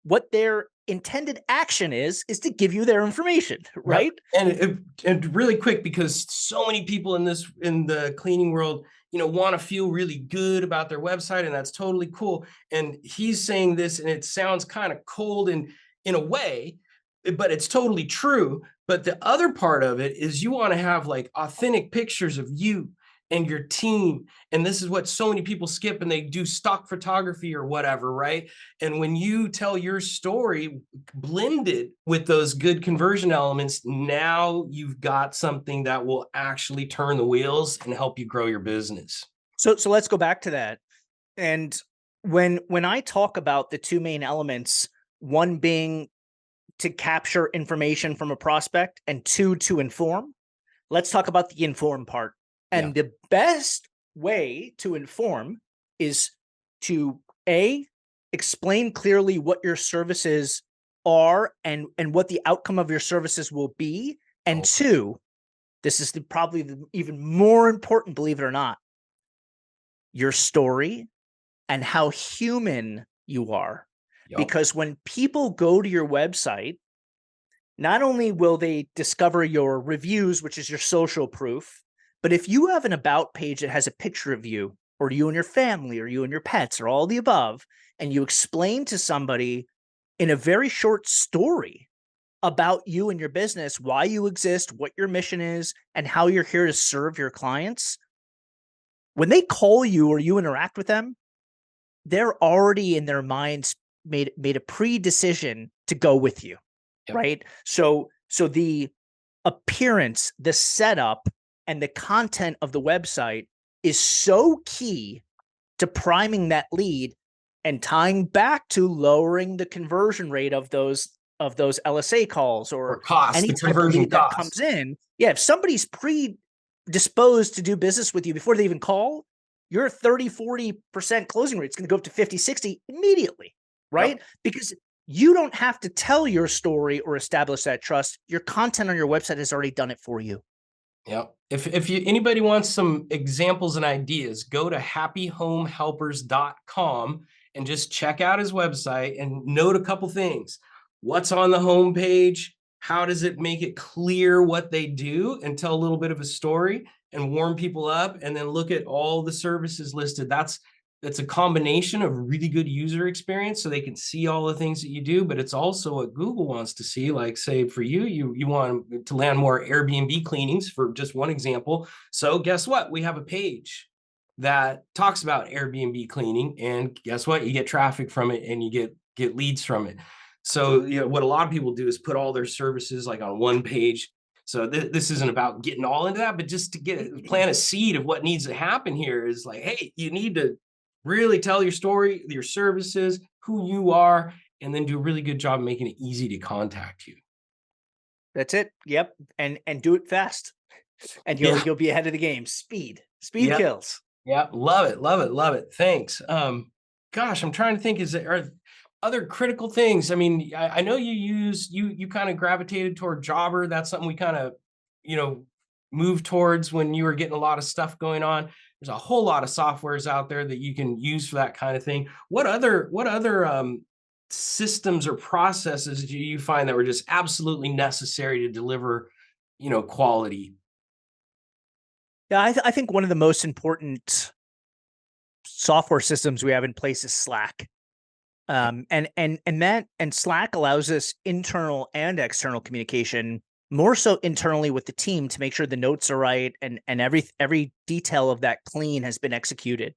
what their intended action is to give you their information, right? Yep. And really quick, because so many people in the cleaning world, want to feel really good about their website, and that's totally cool. And he's saying this, and it sounds kind of cold in a way, but it's totally true. But the other part of it is you want to have like authentic pictures of you and your team. And this is what so many people skip, and they do stock photography or whatever, right? And when you tell your story blended with those good conversion elements, now you've got something that will actually turn the wheels and help you grow your business. So let's go back to that. And when I talk about the two main elements, one being to capture information from a prospect and two, to inform, let's talk about the inform part. And the best way to inform is to explain clearly what your services are and what the outcome of your services will be. And two, this is probably the even more important, believe it or not, your story and how human you are. Yep. Because when people go to your website, not only will they discover your reviews, which is your social proof, but if you have an about page that has a picture of you, or you and your family, or you and your pets, or all the above, and you explain to somebody in a very short story about you and your business, why you exist, what your mission is, and how you're here to serve your clients, when they call you or you interact with them, they're already in their minds made a pre-decision to go with you, right? So the appearance, the setup, and the content of the website is so key to priming that lead and tying back to lowering the conversion rate of those LSA calls or cost, any type of lead that comes in. Yeah, if somebody's predisposed to do business with you before they even call, your 30-40% closing rate is going to go up to 50-60 immediately, right? Yep. Because you don't have to tell your story or establish that trust. Your content on your website has already done it for you. Yeah. If anybody wants some examples and ideas, go to happyhomehelpers.com and just check out his website and note a couple things. What's on the homepage? How does it make it clear what they do and tell a little bit of a story and warm people up, and then look at all the services listed. That's a combination of really good user experience so they can see all the things that you do, but it's also what Google wants to see. Like, say for you want to land more Airbnb cleanings, for just one example. So guess what? We have a page that talks about Airbnb cleaning, and guess what? You get traffic from it and you get leads from it. So, what a lot of people do is put all their services like on one page. So this isn't about getting all into that, but just to plant a seed of what needs to happen here is like, hey, you need to really tell your story, your services, who you are, and then do a really good job making it easy to contact you. That's it. Yep. And do it fast, and you'll be ahead of the game. Speed kills. Yeah. Love it. Thanks. Gosh, I'm trying to think, are other critical things? I mean, I know you kind of gravitated toward Jobber. That's something we kind of, moved towards when you were getting a lot of stuff going on. There's a whole lot of softwares out there that you can use for that kind of thing. What other systems or processes do you find that were just absolutely necessary to deliver, quality? Yeah, I think one of the most important software systems we have in place is Slack. And Slack allows us internal and external communication, more so internally with the team, to make sure the notes are right and every detail of that clean has been executed.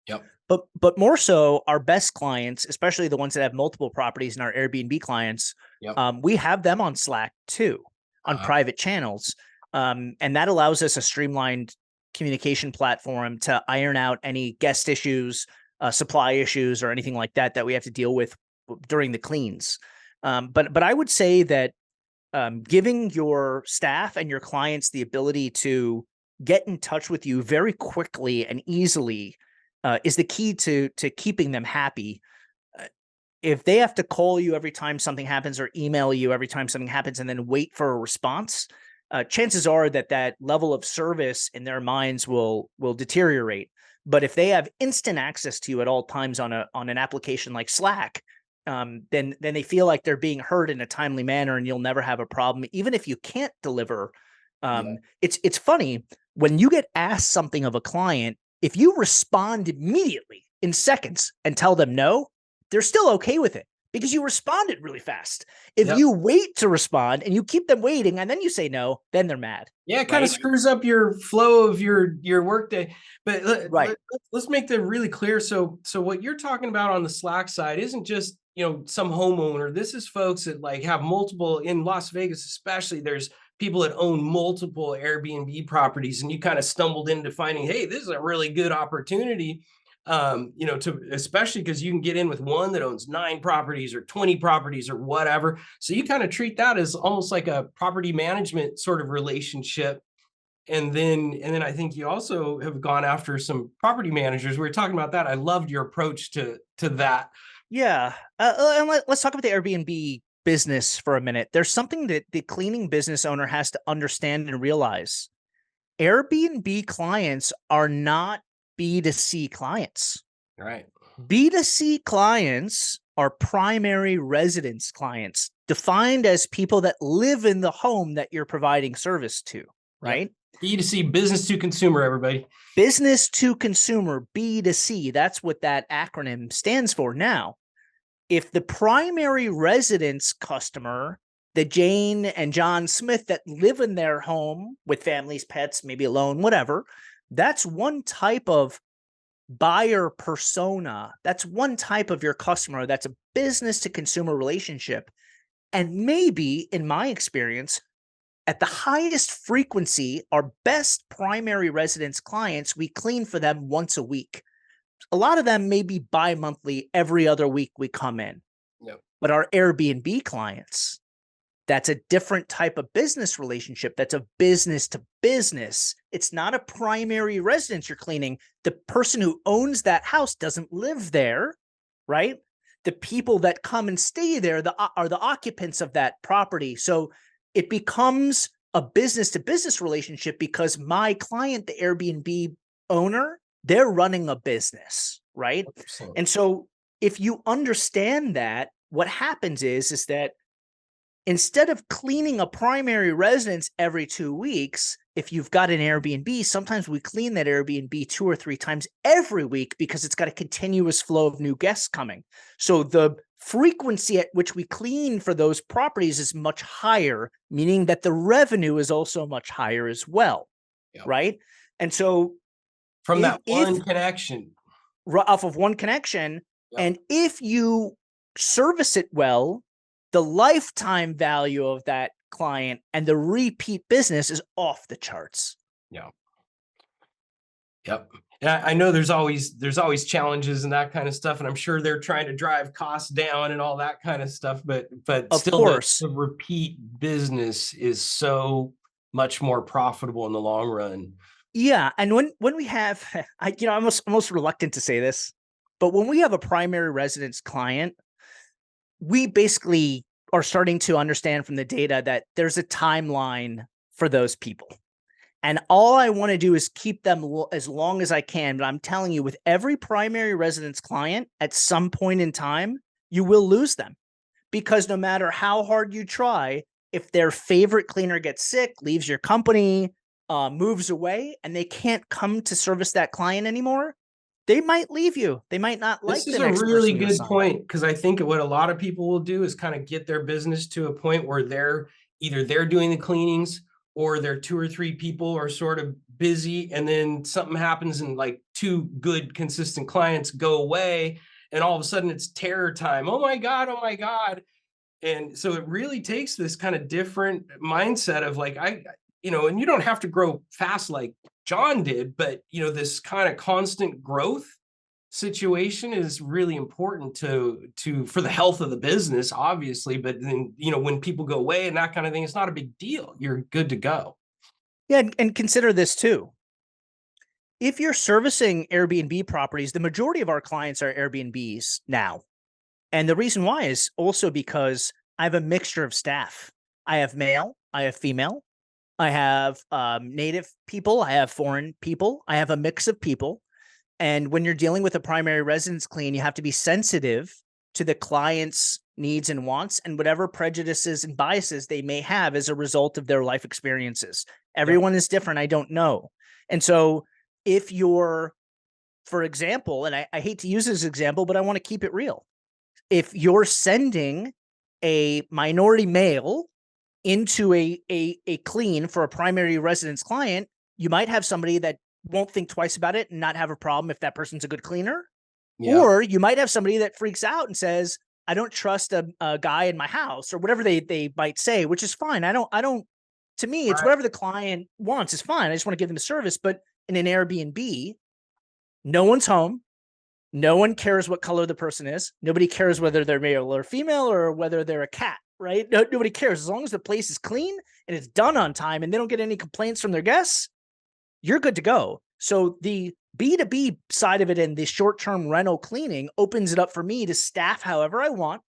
Yep. But more so our best clients, especially the ones that have multiple properties in our Airbnb clients, we have them on Slack too. on private channels. And that allows us a streamlined communication platform to iron out any guest issues, supply issues, or anything like that we have to deal with during the cleans. But I would say that giving your staff and your clients the ability to get in touch with you very quickly and easily is the key to keeping them happy. If they have to call you every time something happens or email you every time something happens and then wait for a response, chances are that level of service in their minds will deteriorate. But if they have instant access to you at all times on an application like Slack, then they feel like they're being heard in a timely manner, and you'll never have a problem, even if you can't deliver. It's funny when you get asked something of a client, if you respond immediately in seconds and tell them no, they're still okay with it because you responded really fast. If you wait to respond and you keep them waiting and then you say no, then they're mad. Yeah, it kind of screws up your flow of your workday. But let's make that really clear. So what you're talking about on the Slack side isn't just, some homeowner. This is folks that like have multiple, in Las Vegas especially, there's people that own multiple Airbnb properties, and you kind of stumbled into finding, hey, this is a really good opportunity. Especially because you can get in with one that owns 9 properties or 20 properties or whatever. So you kind of treat that as almost like a property management sort of relationship. And then I think you also have gone after some property managers. We were talking about that. I loved your approach to that. Yeah. And let's talk about the Airbnb business for a minute. There's something that the cleaning business owner has to understand and realize. Airbnb clients are not B2C clients. Right. B2C clients are primary residence clients, defined as people that live in the home that you're providing service to, right? Yep. B2C, business to consumer, everybody. Business to consumer, B2C. That's what that acronym stands for. Now, if the primary residence customer, the Jane and John Smith that live in their home with families, pets, maybe alone, whatever, that's one type of buyer persona. That's one type of your customer. That's a business to consumer relationship. And maybe, in my experience, at the highest frequency, our best primary residence clients, we clean for them once a week. A lot of them may be bi-monthly, every other week we come in. Yep. But our Airbnb clients, that's a different type of business relationship. That's a business to business. It's not a primary residence you're cleaning. The person who owns that house doesn't live there, right? The people that come and stay there are the occupants of that property. So it becomes a business to business relationship because my client, the Airbnb owner, they're running a business, right? 100%. And so if you understand that, what happens is that instead of cleaning a primary residence every 2 weeks, if you've got an Airbnb, sometimes we clean that Airbnb 2 or 3 times every week because it's got a continuous flow of new guests coming. So the frequency at which we clean for those properties is much higher, meaning that the revenue is also much higher as well, right? And so from that one connection, off of one connection, and if you service it well, the lifetime value of that client and the repeat business is off the charts. Yeah. Yep. And I know there's always challenges and that kind of stuff, and I'm sure they're trying to drive costs down and all that kind of stuff. But of still, course, the repeat business is so much more profitable in the long run. Yeah, and when we have, I'm almost reluctant to say this, but when we have a primary residence client, we basically are starting to understand from the data that there's a timeline for those people. And all I want to do is keep them as long as I can. But I'm telling you, with every primary residence client, at some point in time, you will lose them. Because no matter how hard you try, if their favorite cleaner gets sick, leaves your company, moves away, and they can't come to service that client anymore, they might leave you. They might not like the next person. This is a really good point, because I think what a lot of people will do is kind of get their business to a point where they're doing the cleanings, or their 2 or 3 people are sort of busy, and then something happens and like 2 good consistent clients go away, and all of a sudden it's terror time. Oh my God. And so it really takes this kind of different mindset of like, and you don't have to grow fast like Jon did, but this kind of constant growth situation is really important for the health of the business, obviously. But then, when people go away and that kind of thing, it's not a big deal. You're good to go. Yeah. And consider this too. If you're servicing Airbnb properties, the majority of our clients are Airbnbs now. And the reason why is also because I have a mixture of staff. I have male, I have female, I have native people, I have foreign people, I have a mix of people. And when you're dealing with a primary residence clean, you have to be sensitive to the client's needs and wants and whatever prejudices and biases they may have as a result of their life experiences. Everyone is different. I don't know. And so if you're, for example, and I hate to use this example, but I want to keep it real. If you're sending a minority male into a clean for a primary residence client, you might have somebody that won't think twice about it and not have a problem if that person's a good cleaner. Yeah. Or you might have somebody that freaks out and says, I don't trust a guy in my house, or whatever they might say, which is fine. I don't, to me, it's whatever the client wants is fine. I just want to give them a service. But in an Airbnb, no one's home. No one cares what color the person is. Nobody cares whether they're male or female or whether they're a cat, right? Nobody cares. As long as the place is clean and it's done on time and they don't get any complaints from their guests, you're good to go. So the B2B side of it and the short-term rental cleaning opens it up for me to staff however I want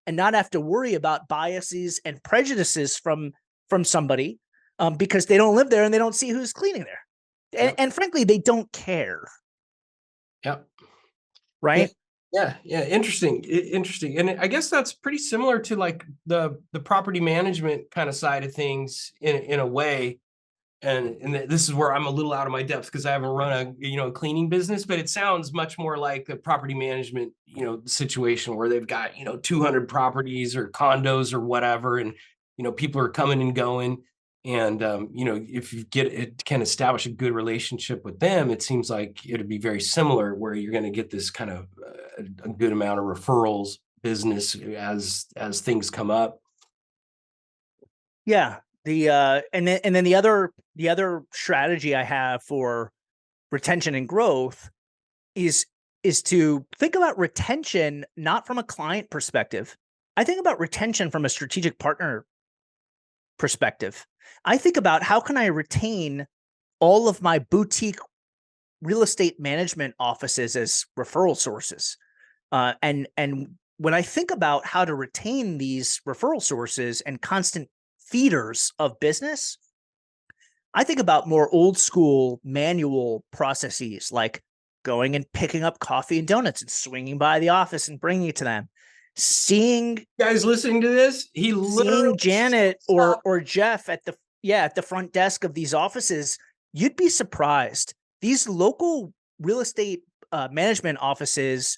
and not have to worry about biases and prejudices from somebody because they don't live there and they don't see who's cleaning there. And frankly, they don't care. Yep. Right. Yeah. Interesting. And I guess that's pretty similar to like the property management kind of side of things in a way. And this is where I'm a little out of my depth because I haven't run a cleaning business, but it sounds much more like a property management situation where they've got 200 properties or condos or whatever, and people are coming and going, and if you can establish a good relationship with them, it seems like it'd be very similar where you're going to get this kind of a good amount of referrals business as things come up. Yeah. And then the other strategy I have for retention and growth is to think about retention not from a client perspective. I think about retention from a strategic partner perspective. I think about how can I retain all of my boutique real estate management offices as referral sources. And when I think about how to retain these referral sources and constant feeders of business, I think about more old school manual processes like going and picking up coffee and donuts and swinging by the office and bringing it to them. Seeing guys listening to this, seeing Janet or Jeff at the front desk of these offices, you'd be surprised. These local real estate management offices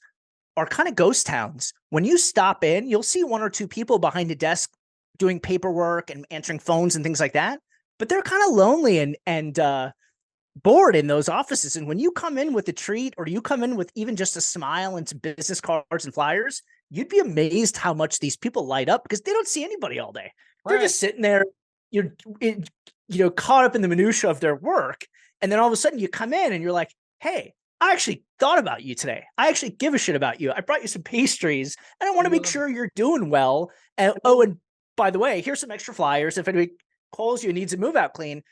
are kind of ghost towns. When you stop in, you'll see one or two people behind a desk doing paperwork and answering phones and things like that, but they're kind of lonely and bored in those offices. And when you come in with a treat, or you come in with even just a smile and some business cards and flyers, you'd be amazed how much these people light up because they don't see anybody all day. They're just sitting there, you're caught up in the minutia of their work. And then all of a sudden you come in and you're like, hey, I actually thought about you today. I actually give a shit about you. I brought you some pastries and I want to make sure you're doing well. And and by the way, here's some extra flyers. If anybody calls you and needs a move out clean,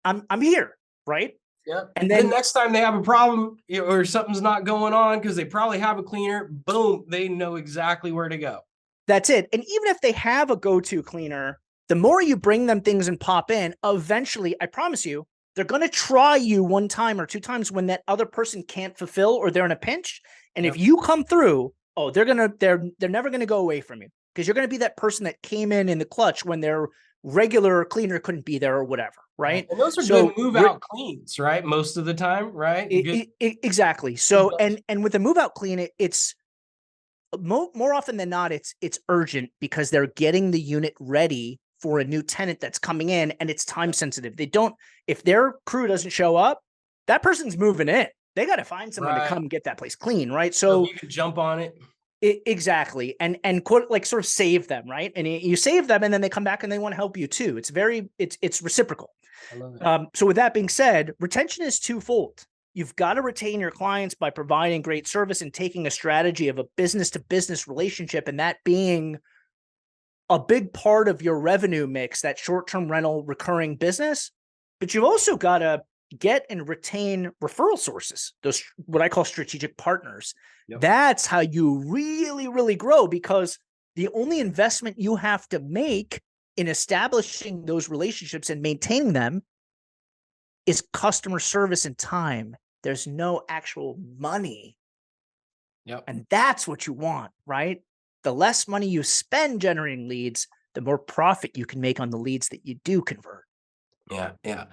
I'm here. Right. Yeah. And then next time they have a problem or something's not going on because they probably have a cleaner, boom, they know exactly where to go. That's it. And even if they have a go-to cleaner, the more you bring them things and pop in, eventually, I promise you, they're going to try you one time or two times when that other person can't fulfill or they're in a pinch. And if you come through, they're never going to go away from you because you're going to be that person that came in the clutch when their regular cleaner couldn't be there or whatever. Right. And those are good move out cleans, right? Most of the time, right? Exactly. So, and with the move out clean, it's more often than not, it's urgent because they're getting the unit ready for a new tenant that's coming in and it's time sensitive. If their crew doesn't show up, that person's moving in. They got to find someone to come get that place clean. Right. So you can jump on it. Exactly. And quote, like sort of save them, right? And you save them and then they come back and they want to help you too. It's reciprocal. I love it. So with that being said, retention is twofold. You've got to retain your clients by providing great service and taking a strategy of a business to business relationship, and that being a big part of your revenue mix, that short-term rental recurring business. But you've also got to get and retain referral sources, those what I call strategic partners. Yep. That's how you really, really grow, because the only investment you have to make in establishing those relationships and maintaining them is customer service and time. There's no actual money. Yep. And that's what you want, right? The less money you spend generating leads, the more profit you can make on the leads that you do convert. Yeah. Yeah.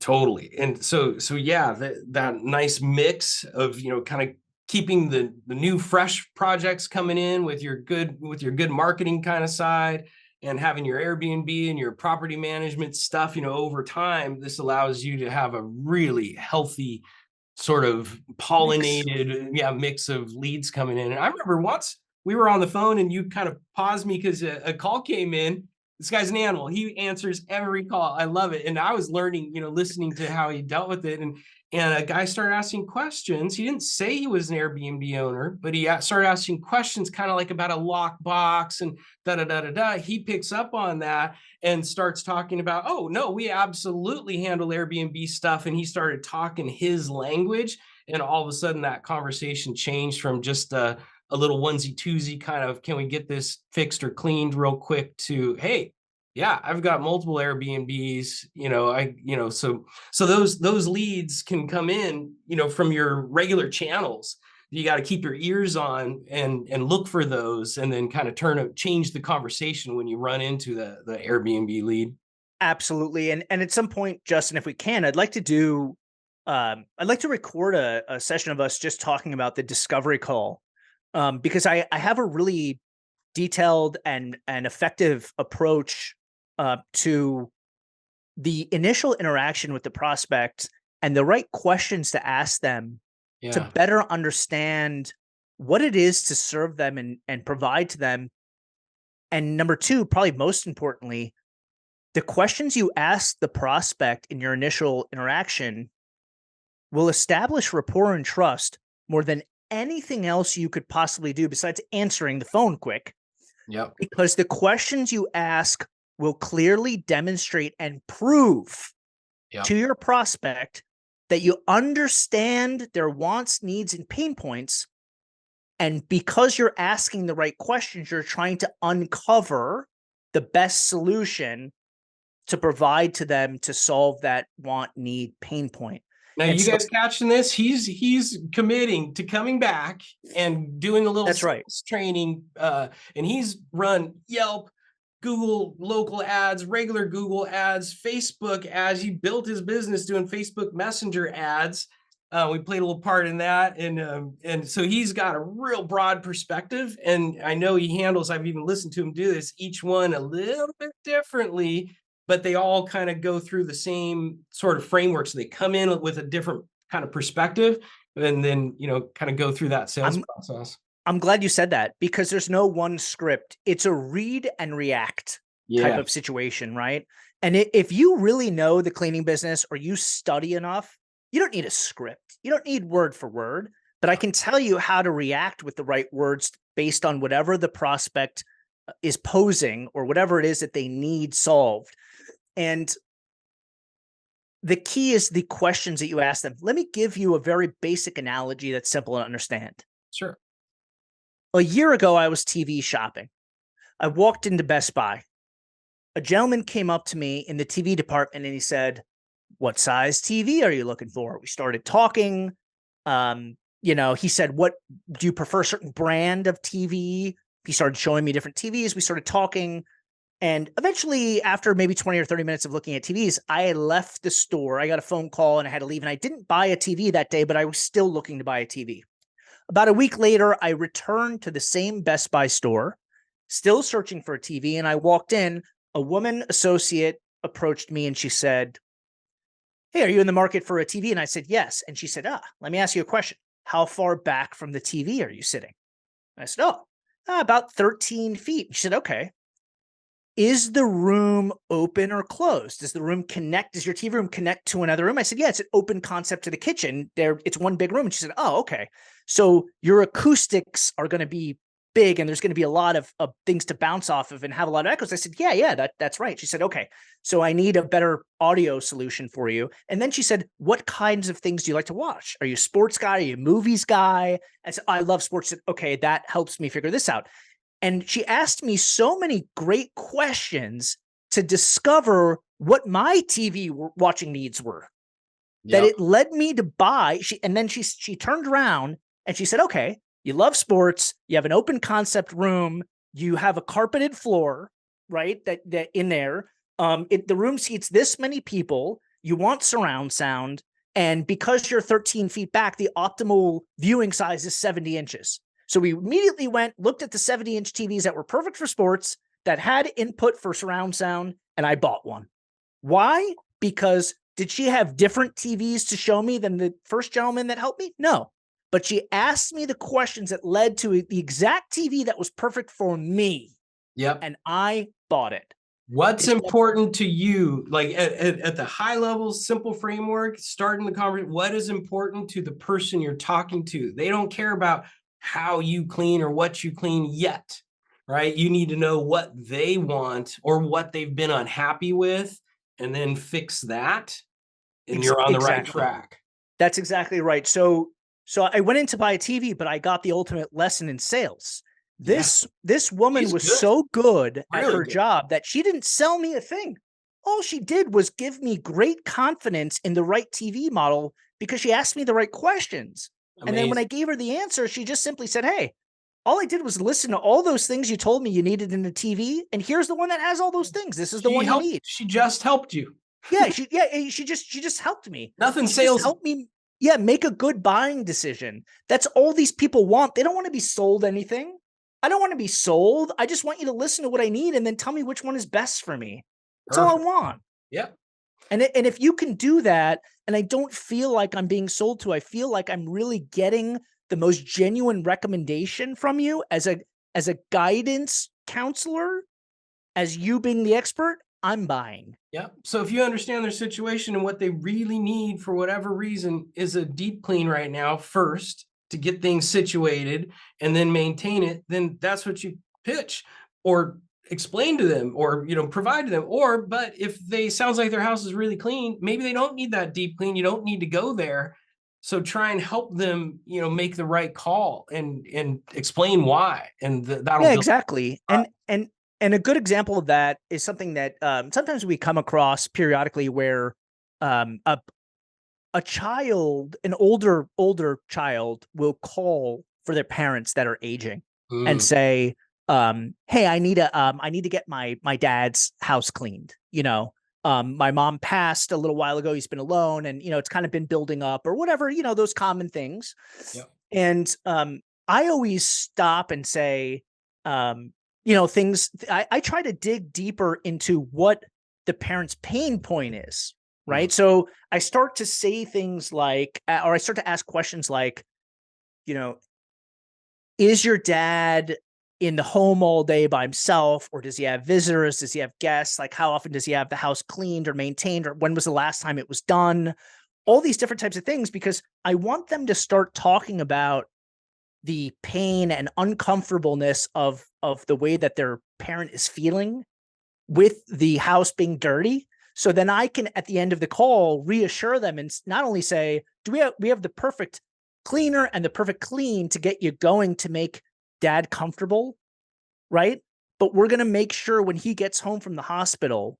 Totally. And so yeah, that nice mix of, kind of keeping the new fresh projects coming in with your good marketing kind of side, and having your Airbnb and your property management stuff, over time, this allows you to have a really healthy sort of pollinated mix of leads coming in. And I remember once we were on the phone and you kind of paused me because a call came in. This guy's an animal. He answers every call. I love it. And I was learning, listening to how he dealt with it. And a guy started asking questions. He didn't say he was an Airbnb owner, but he started asking questions kind of like about a lockbox and da-da-da-da-da. He picks up on that and starts talking about, oh, no, we absolutely handle Airbnb stuff. And he started talking his language. And all of a sudden that conversation changed from just a little onesie twosie kind of, can we get this fixed or cleaned real quick, to, hey, yeah, I've got multiple Airbnbs, so those leads can come in, from your regular channels. You got to keep your ears on and look for those, and then kind of change the conversation when you run into the Airbnb lead. Absolutely. And at some point, Justin, if we can, I'd like to record a session of us just talking about the discovery call. Because I have a really detailed and effective approach to the initial interaction with the prospect, and the right questions to ask them to better understand what it is to serve them and provide to them. And number two, probably most importantly, the questions you ask the prospect in your initial interaction will establish rapport and trust more than anything else you could possibly do besides answering the phone quick. Yep. Because the questions you ask will clearly demonstrate and prove to your prospect that you understand their wants, needs, and pain points. And because you're asking the right questions, you're trying to uncover the best solution to provide to them to solve that want, need, pain point. Now, you guys catching this? He's committing to coming back and doing a little sales training, and he's run Yelp, Google local ads, regular Google ads, Facebook ads. He built his business doing Facebook Messenger ads. We played a little part in that, and so he's got a real broad perspective. And I know he handles, I've even listened to him do this, each one a little bit differently, but they all kind of go through the same sort of framework. So they come in with a different kind of perspective, and then, kind of go through that sales process. I'm glad you said that, because there's no one script. It's a read and react type of situation, right? And if you really know the cleaning business, or you study enough, you don't need a script. You don't need word for word, but I can tell you how to react with the right words based on whatever the prospect is posing, or whatever it is that they need solved. And the key is the questions that you ask them. Let me give you a very basic analogy that's simple to understand. Sure. A year ago, I was TV shopping. I walked into Best Buy. A gentleman came up to me in the TV department and he said, "What size TV are you looking for?" We started talking. He said, "What do you prefer, a certain brand of TV?" He started showing me different TVs. We started talking. And eventually, after maybe 20 or 30 minutes of looking at TVs, I left the store. I got a phone call and I had to leave. And I didn't buy a TV that day, but I was still looking to buy a TV. About a week later, I returned to the same Best Buy store, still searching for a TV. And I walked in. A woman associate approached me and she said, "Hey, are you in the market for a TV?" And I said, "Yes." And she said, "Let me ask you a question. How far back from the TV are you sitting?" I said, oh, about 13 feet. She said, okay. Is the room open or closed? Does the room connect? Does your TV room connect to another room? I said, yeah, it's an open concept to the kitchen. It's one big room. And she said, oh, okay. So your acoustics are going to be big and there's going to be a lot of things to bounce off of and have a lot of echoes. I said, yeah, that's right. She said, okay, so I need a better audio solution for you. And then she said, what kinds of things do you like to watch? Are you a sports guy? Are you a movies guy? I said, I love sports. Okay, that helps me figure this out. And she asked me so many great questions to discover what my TV watching needs were, that it led me to buy. And then she turned around and she said, okay, you love sports. You have an open concept room. You have a carpeted floor, right? That in there, the room seats this many people. You want surround sound. And because you're 13 feet back, the optimal viewing size is 70 inches. So we immediately looked at the 70-inch TVs that were perfect for sports, that had input for surround sound, and I bought one. Why? Because did she have different TVs to show me than the first gentleman that helped me? No. But she asked me the questions that led to the exact TV that was perfect for me. Yep. And I bought it. What's important to you, like at the high level, simple framework, starting the conversation, what is important to the person you're talking to? They don't care about how you clean or what you clean yet, right? You need to know what they want or what they've been unhappy with, and then fix that, and you're on the right track. That's exactly right. So I went in to buy a TV, but I got the ultimate lesson in sales. This woman was so good at her job that she didn't sell me a thing. All she did was give me great confidence in the right TV model because she asked me the right questions. Amazing. And then when I gave her the answer, she just simply said, hey, all I did was listen to all those things you told me you needed in the TV. And here's the one that has all those things. This is the one you need. She just helped you. She just helped me. Nothing sales. Helped me. Yeah. Make a good buying decision. That's all these people want. They don't want to be sold anything. I don't want to be sold. I just want you to listen to what I need and then tell me which one is best for me. That's all I want. Yeah. And if you can do that, and I don't feel like I'm being sold to, I feel like I'm really getting the most genuine recommendation from you as a guidance counselor, as you being the expert, I'm buying. Yeah. So if you understand their situation and what they really need for whatever reason is a deep clean right now first to get things situated and then maintain it, then that's what you pitch or explain to them or, provide to them. But if sounds like their house is really clean, maybe they don't need that deep clean. You don't need to go there. So try and help them, make the right call and explain why. And that'll exactly. And a good example of that is something that sometimes we come across periodically where a child, an older child will call for their parents that are aging and say, hey, I need to get my dad's house cleaned. My mom passed a little while ago. He's been alone and, it's kind of been building up or whatever, those common things. Yep. And I always stop and say, things, I try to dig deeper into what the parent's pain point is. Right. So I start to say things like, or I start to ask questions like, is your dad in the home all day by himself, or does he have visitors? Does he have guests? Like, how often does he have the house cleaned or maintained, or when was the last time it was done? All these different types of things, because I want them to start talking about the pain and uncomfortableness of the way that their parent is feeling with the house being dirty. So then I can, at the end of the call, reassure them and not only say, we have the perfect cleaner and the perfect clean to get you going to make dad comfortable, right? But we're going to make sure when he gets home from the hospital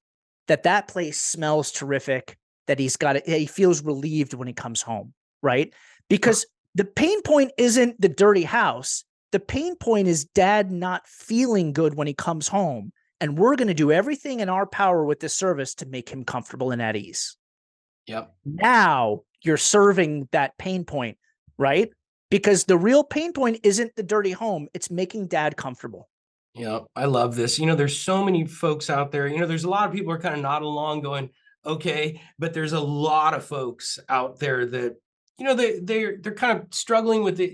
that place smells terrific, that he feels relieved when he comes home, right? Because the pain point isn't the dirty house. The pain point is dad not feeling good when he comes home. And we're going to do everything in our power with this service to make him comfortable and at ease. Yep. Now you're serving that pain point, right? Because the real pain point isn't the dirty home. It's making dad comfortable. Yeah, I love this. There's so many folks out there. There's a lot of people are kind of nodding along going, okay, but there's a lot of folks out there that, they're kind of struggling with it.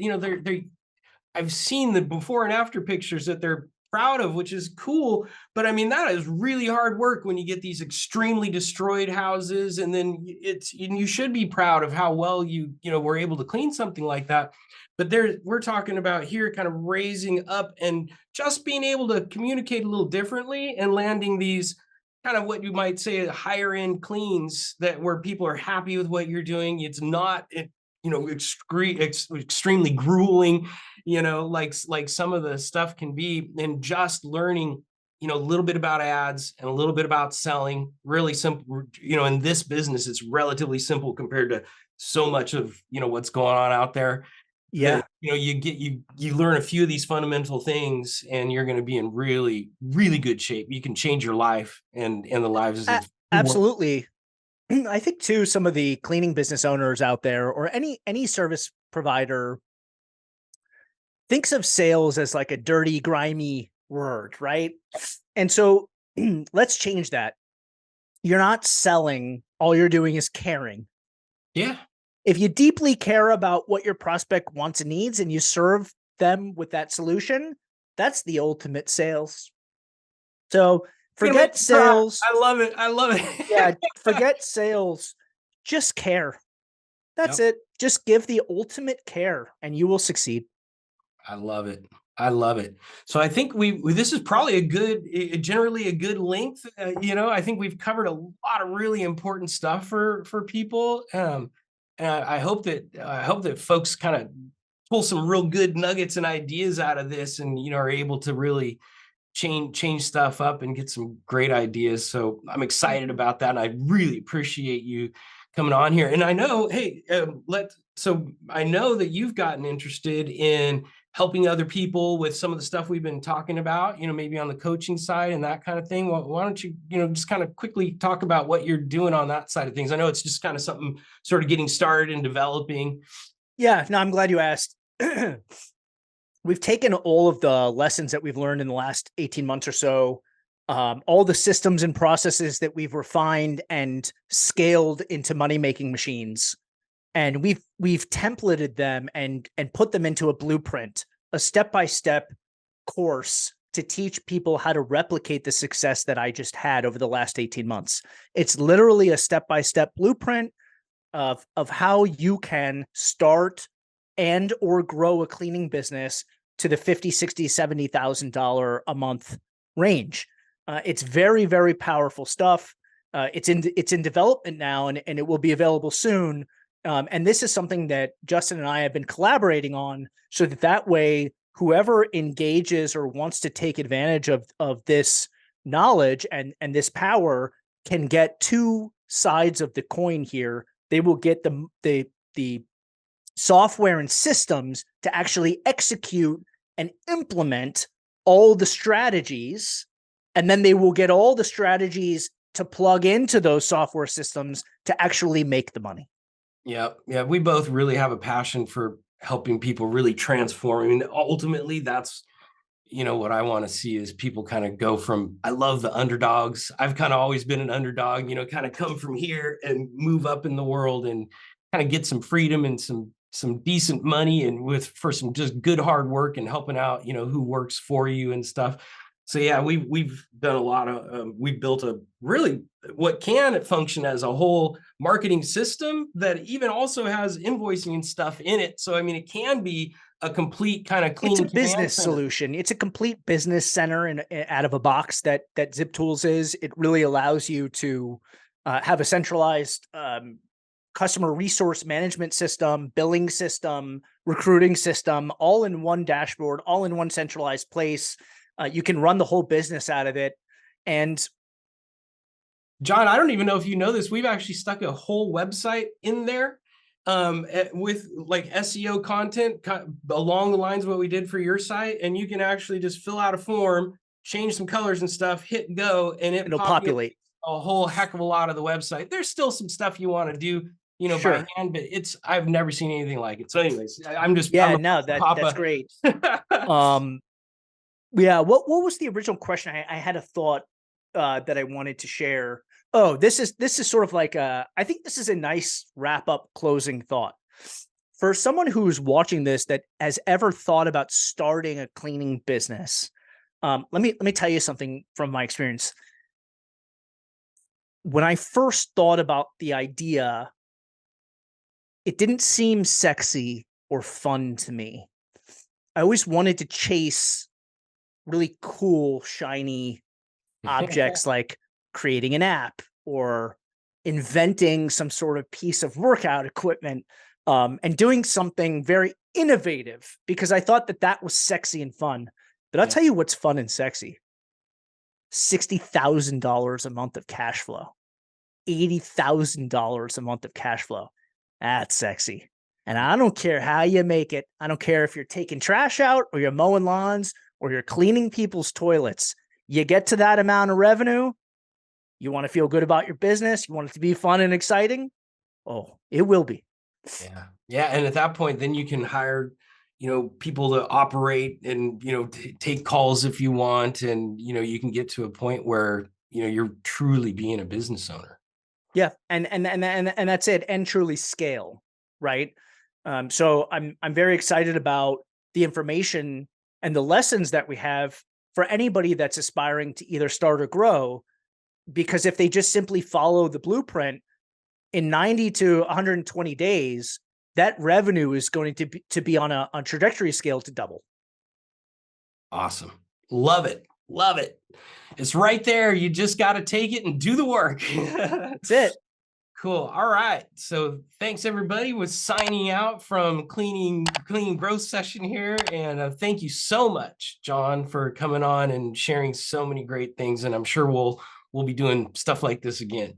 I've seen the before and after pictures that they're proud of, which is cool. But I mean, that is really hard work when you get these extremely destroyed houses, and then you should be proud of how well you were able to clean something like that. But we're talking about here kind of raising up and just being able to communicate a little differently and landing these kind of what you might say higher end cleans that where people are happy with what you're doing. It's not extremely grueling, like some of the stuff can be, and just learning, a little bit about ads and a little bit about selling. Really simple, in this business, it's relatively simple compared to so much of, what's going on out there. Yeah. That, you learn a few of these fundamental things and you're going to be in really, really good shape. You can change your life and the lives of Absolutely. I think too, some of the cleaning business owners out there, or any service provider, thinks of sales as like a dirty, grimy word, right? And so let's change that. You're not selling. All you're doing is caring. Yeah. If you deeply care about what your prospect wants and needs, and you serve them with that solution, that's the ultimate sales. So forget sales. I love it. I love it. Yeah, forget sales. Just care. That's it. Just give the ultimate care and you will succeed. I love it. I love it. So I think this is probably generally a good length. I think we've covered a lot of really important stuff for people. And I hope that folks kind of pull some real good nuggets and ideas out of this, and are able to really change stuff up and get some great ideas. So I'm excited about that. And I really appreciate you coming on here. And I know, hey, so I know that you've gotten interested in helping other people with some of the stuff we've been talking about, maybe on the coaching side and that kind of thing. Well, why don't you, just kind of quickly talk about what you're doing on that side of things? I know it's just kind of something sort of getting started and developing. Yeah, no, I'm glad you asked. We've taken all of the lessons that we've learned in the last 18 months or so, all the systems and processes that we've refined and scaled into money-making machines. And we've templated them and put them into a blueprint, a step-by-step course to teach people how to replicate the success that I just had over the last 18 months. It's literally a step-by-step blueprint of how you can start and or grow a cleaning business to the $50,000, $60,000, $70,000 a month range. It's very, very powerful stuff. It's in development now, and it will be available soon. And this is something that Justin and I have been collaborating on, so that way, whoever engages or wants to take advantage of this knowledge and this power can get two sides of the coin here. They will get the software and systems to actually execute and implement all the strategies, and then they will get all the strategies to plug into those software systems to actually make the money. Yeah. We both really have a passion for helping people really transform. I mean, ultimately, that's, what I want to see is people kind of go from, I love the underdogs. I've kind of always been an underdog, kind of come from here and move up in the world and kind of get some freedom and some decent money, and for some just good hard work and helping out, who works for you and stuff. So yeah, we've done a lot of, we've built a really what can function as a whole marketing system that even also has invoicing and stuff in it. So I mean, it can be a complete kind of clean. It's a business solution. It's a complete business center out of a box that ZipTools is. It really allows you to have a centralized customer resource management system, billing system, recruiting system, all in one dashboard, all in one centralized place. You can run the whole business out of it. And John, I don't even know if you know this. We've actually stuck a whole website in there with like SEO content along the lines of what we did for your site. And you can actually just fill out a form, change some colors and stuff, hit go, and it'll populate a whole heck of a lot of the website. There's still some stuff you want to do, sure, by hand, but I've never seen anything like it. So anyways, that's great. Yeah. What was the original question? I had a thought that I wanted to share. Oh, this is sort of like I think this is a nice wrap up closing thought. for someone who's watching this that has ever thought about starting a cleaning business, let me tell you something from my experience. When I first thought about the idea, it didn't seem sexy or fun to me. I always wanted to chase really cool, shiny objects like creating an app or inventing some sort of piece of workout equipment, and doing something very innovative because I thought that that was sexy and fun. But I'll tell you what's fun and sexy. $60,000 a month of cash flow, $80,000 a month of cash flow. That's sexy. And I don't care how you make it. I don't care if you're taking trash out or you're mowing lawns or you're cleaning people's toilets. You get to that amount of revenue, you want to feel good about your business, you want it to be fun and exciting. Oh, it will be. Yeah. Yeah. And at that point, then you can hire, people to operate and, take calls if you want. And, you can get to a point where, you're truly being a business owner. Yeah. And that's it. And truly scale. Right. So I'm very excited about the information and the lessons that we have for anybody that's aspiring to either start or grow, because if they just simply follow the blueprint in 90 to 120 days, that revenue is going to be on a trajectory scale to double. Awesome. Love it. Love it. It's right there. You just got to take it and do the work. That's it. Cool. All right. So thanks everybody. We're signing out from cleaning growth session here. And thank you so much, Jon, for coming on and sharing so many great things. And I'm sure we'll be doing stuff like this again.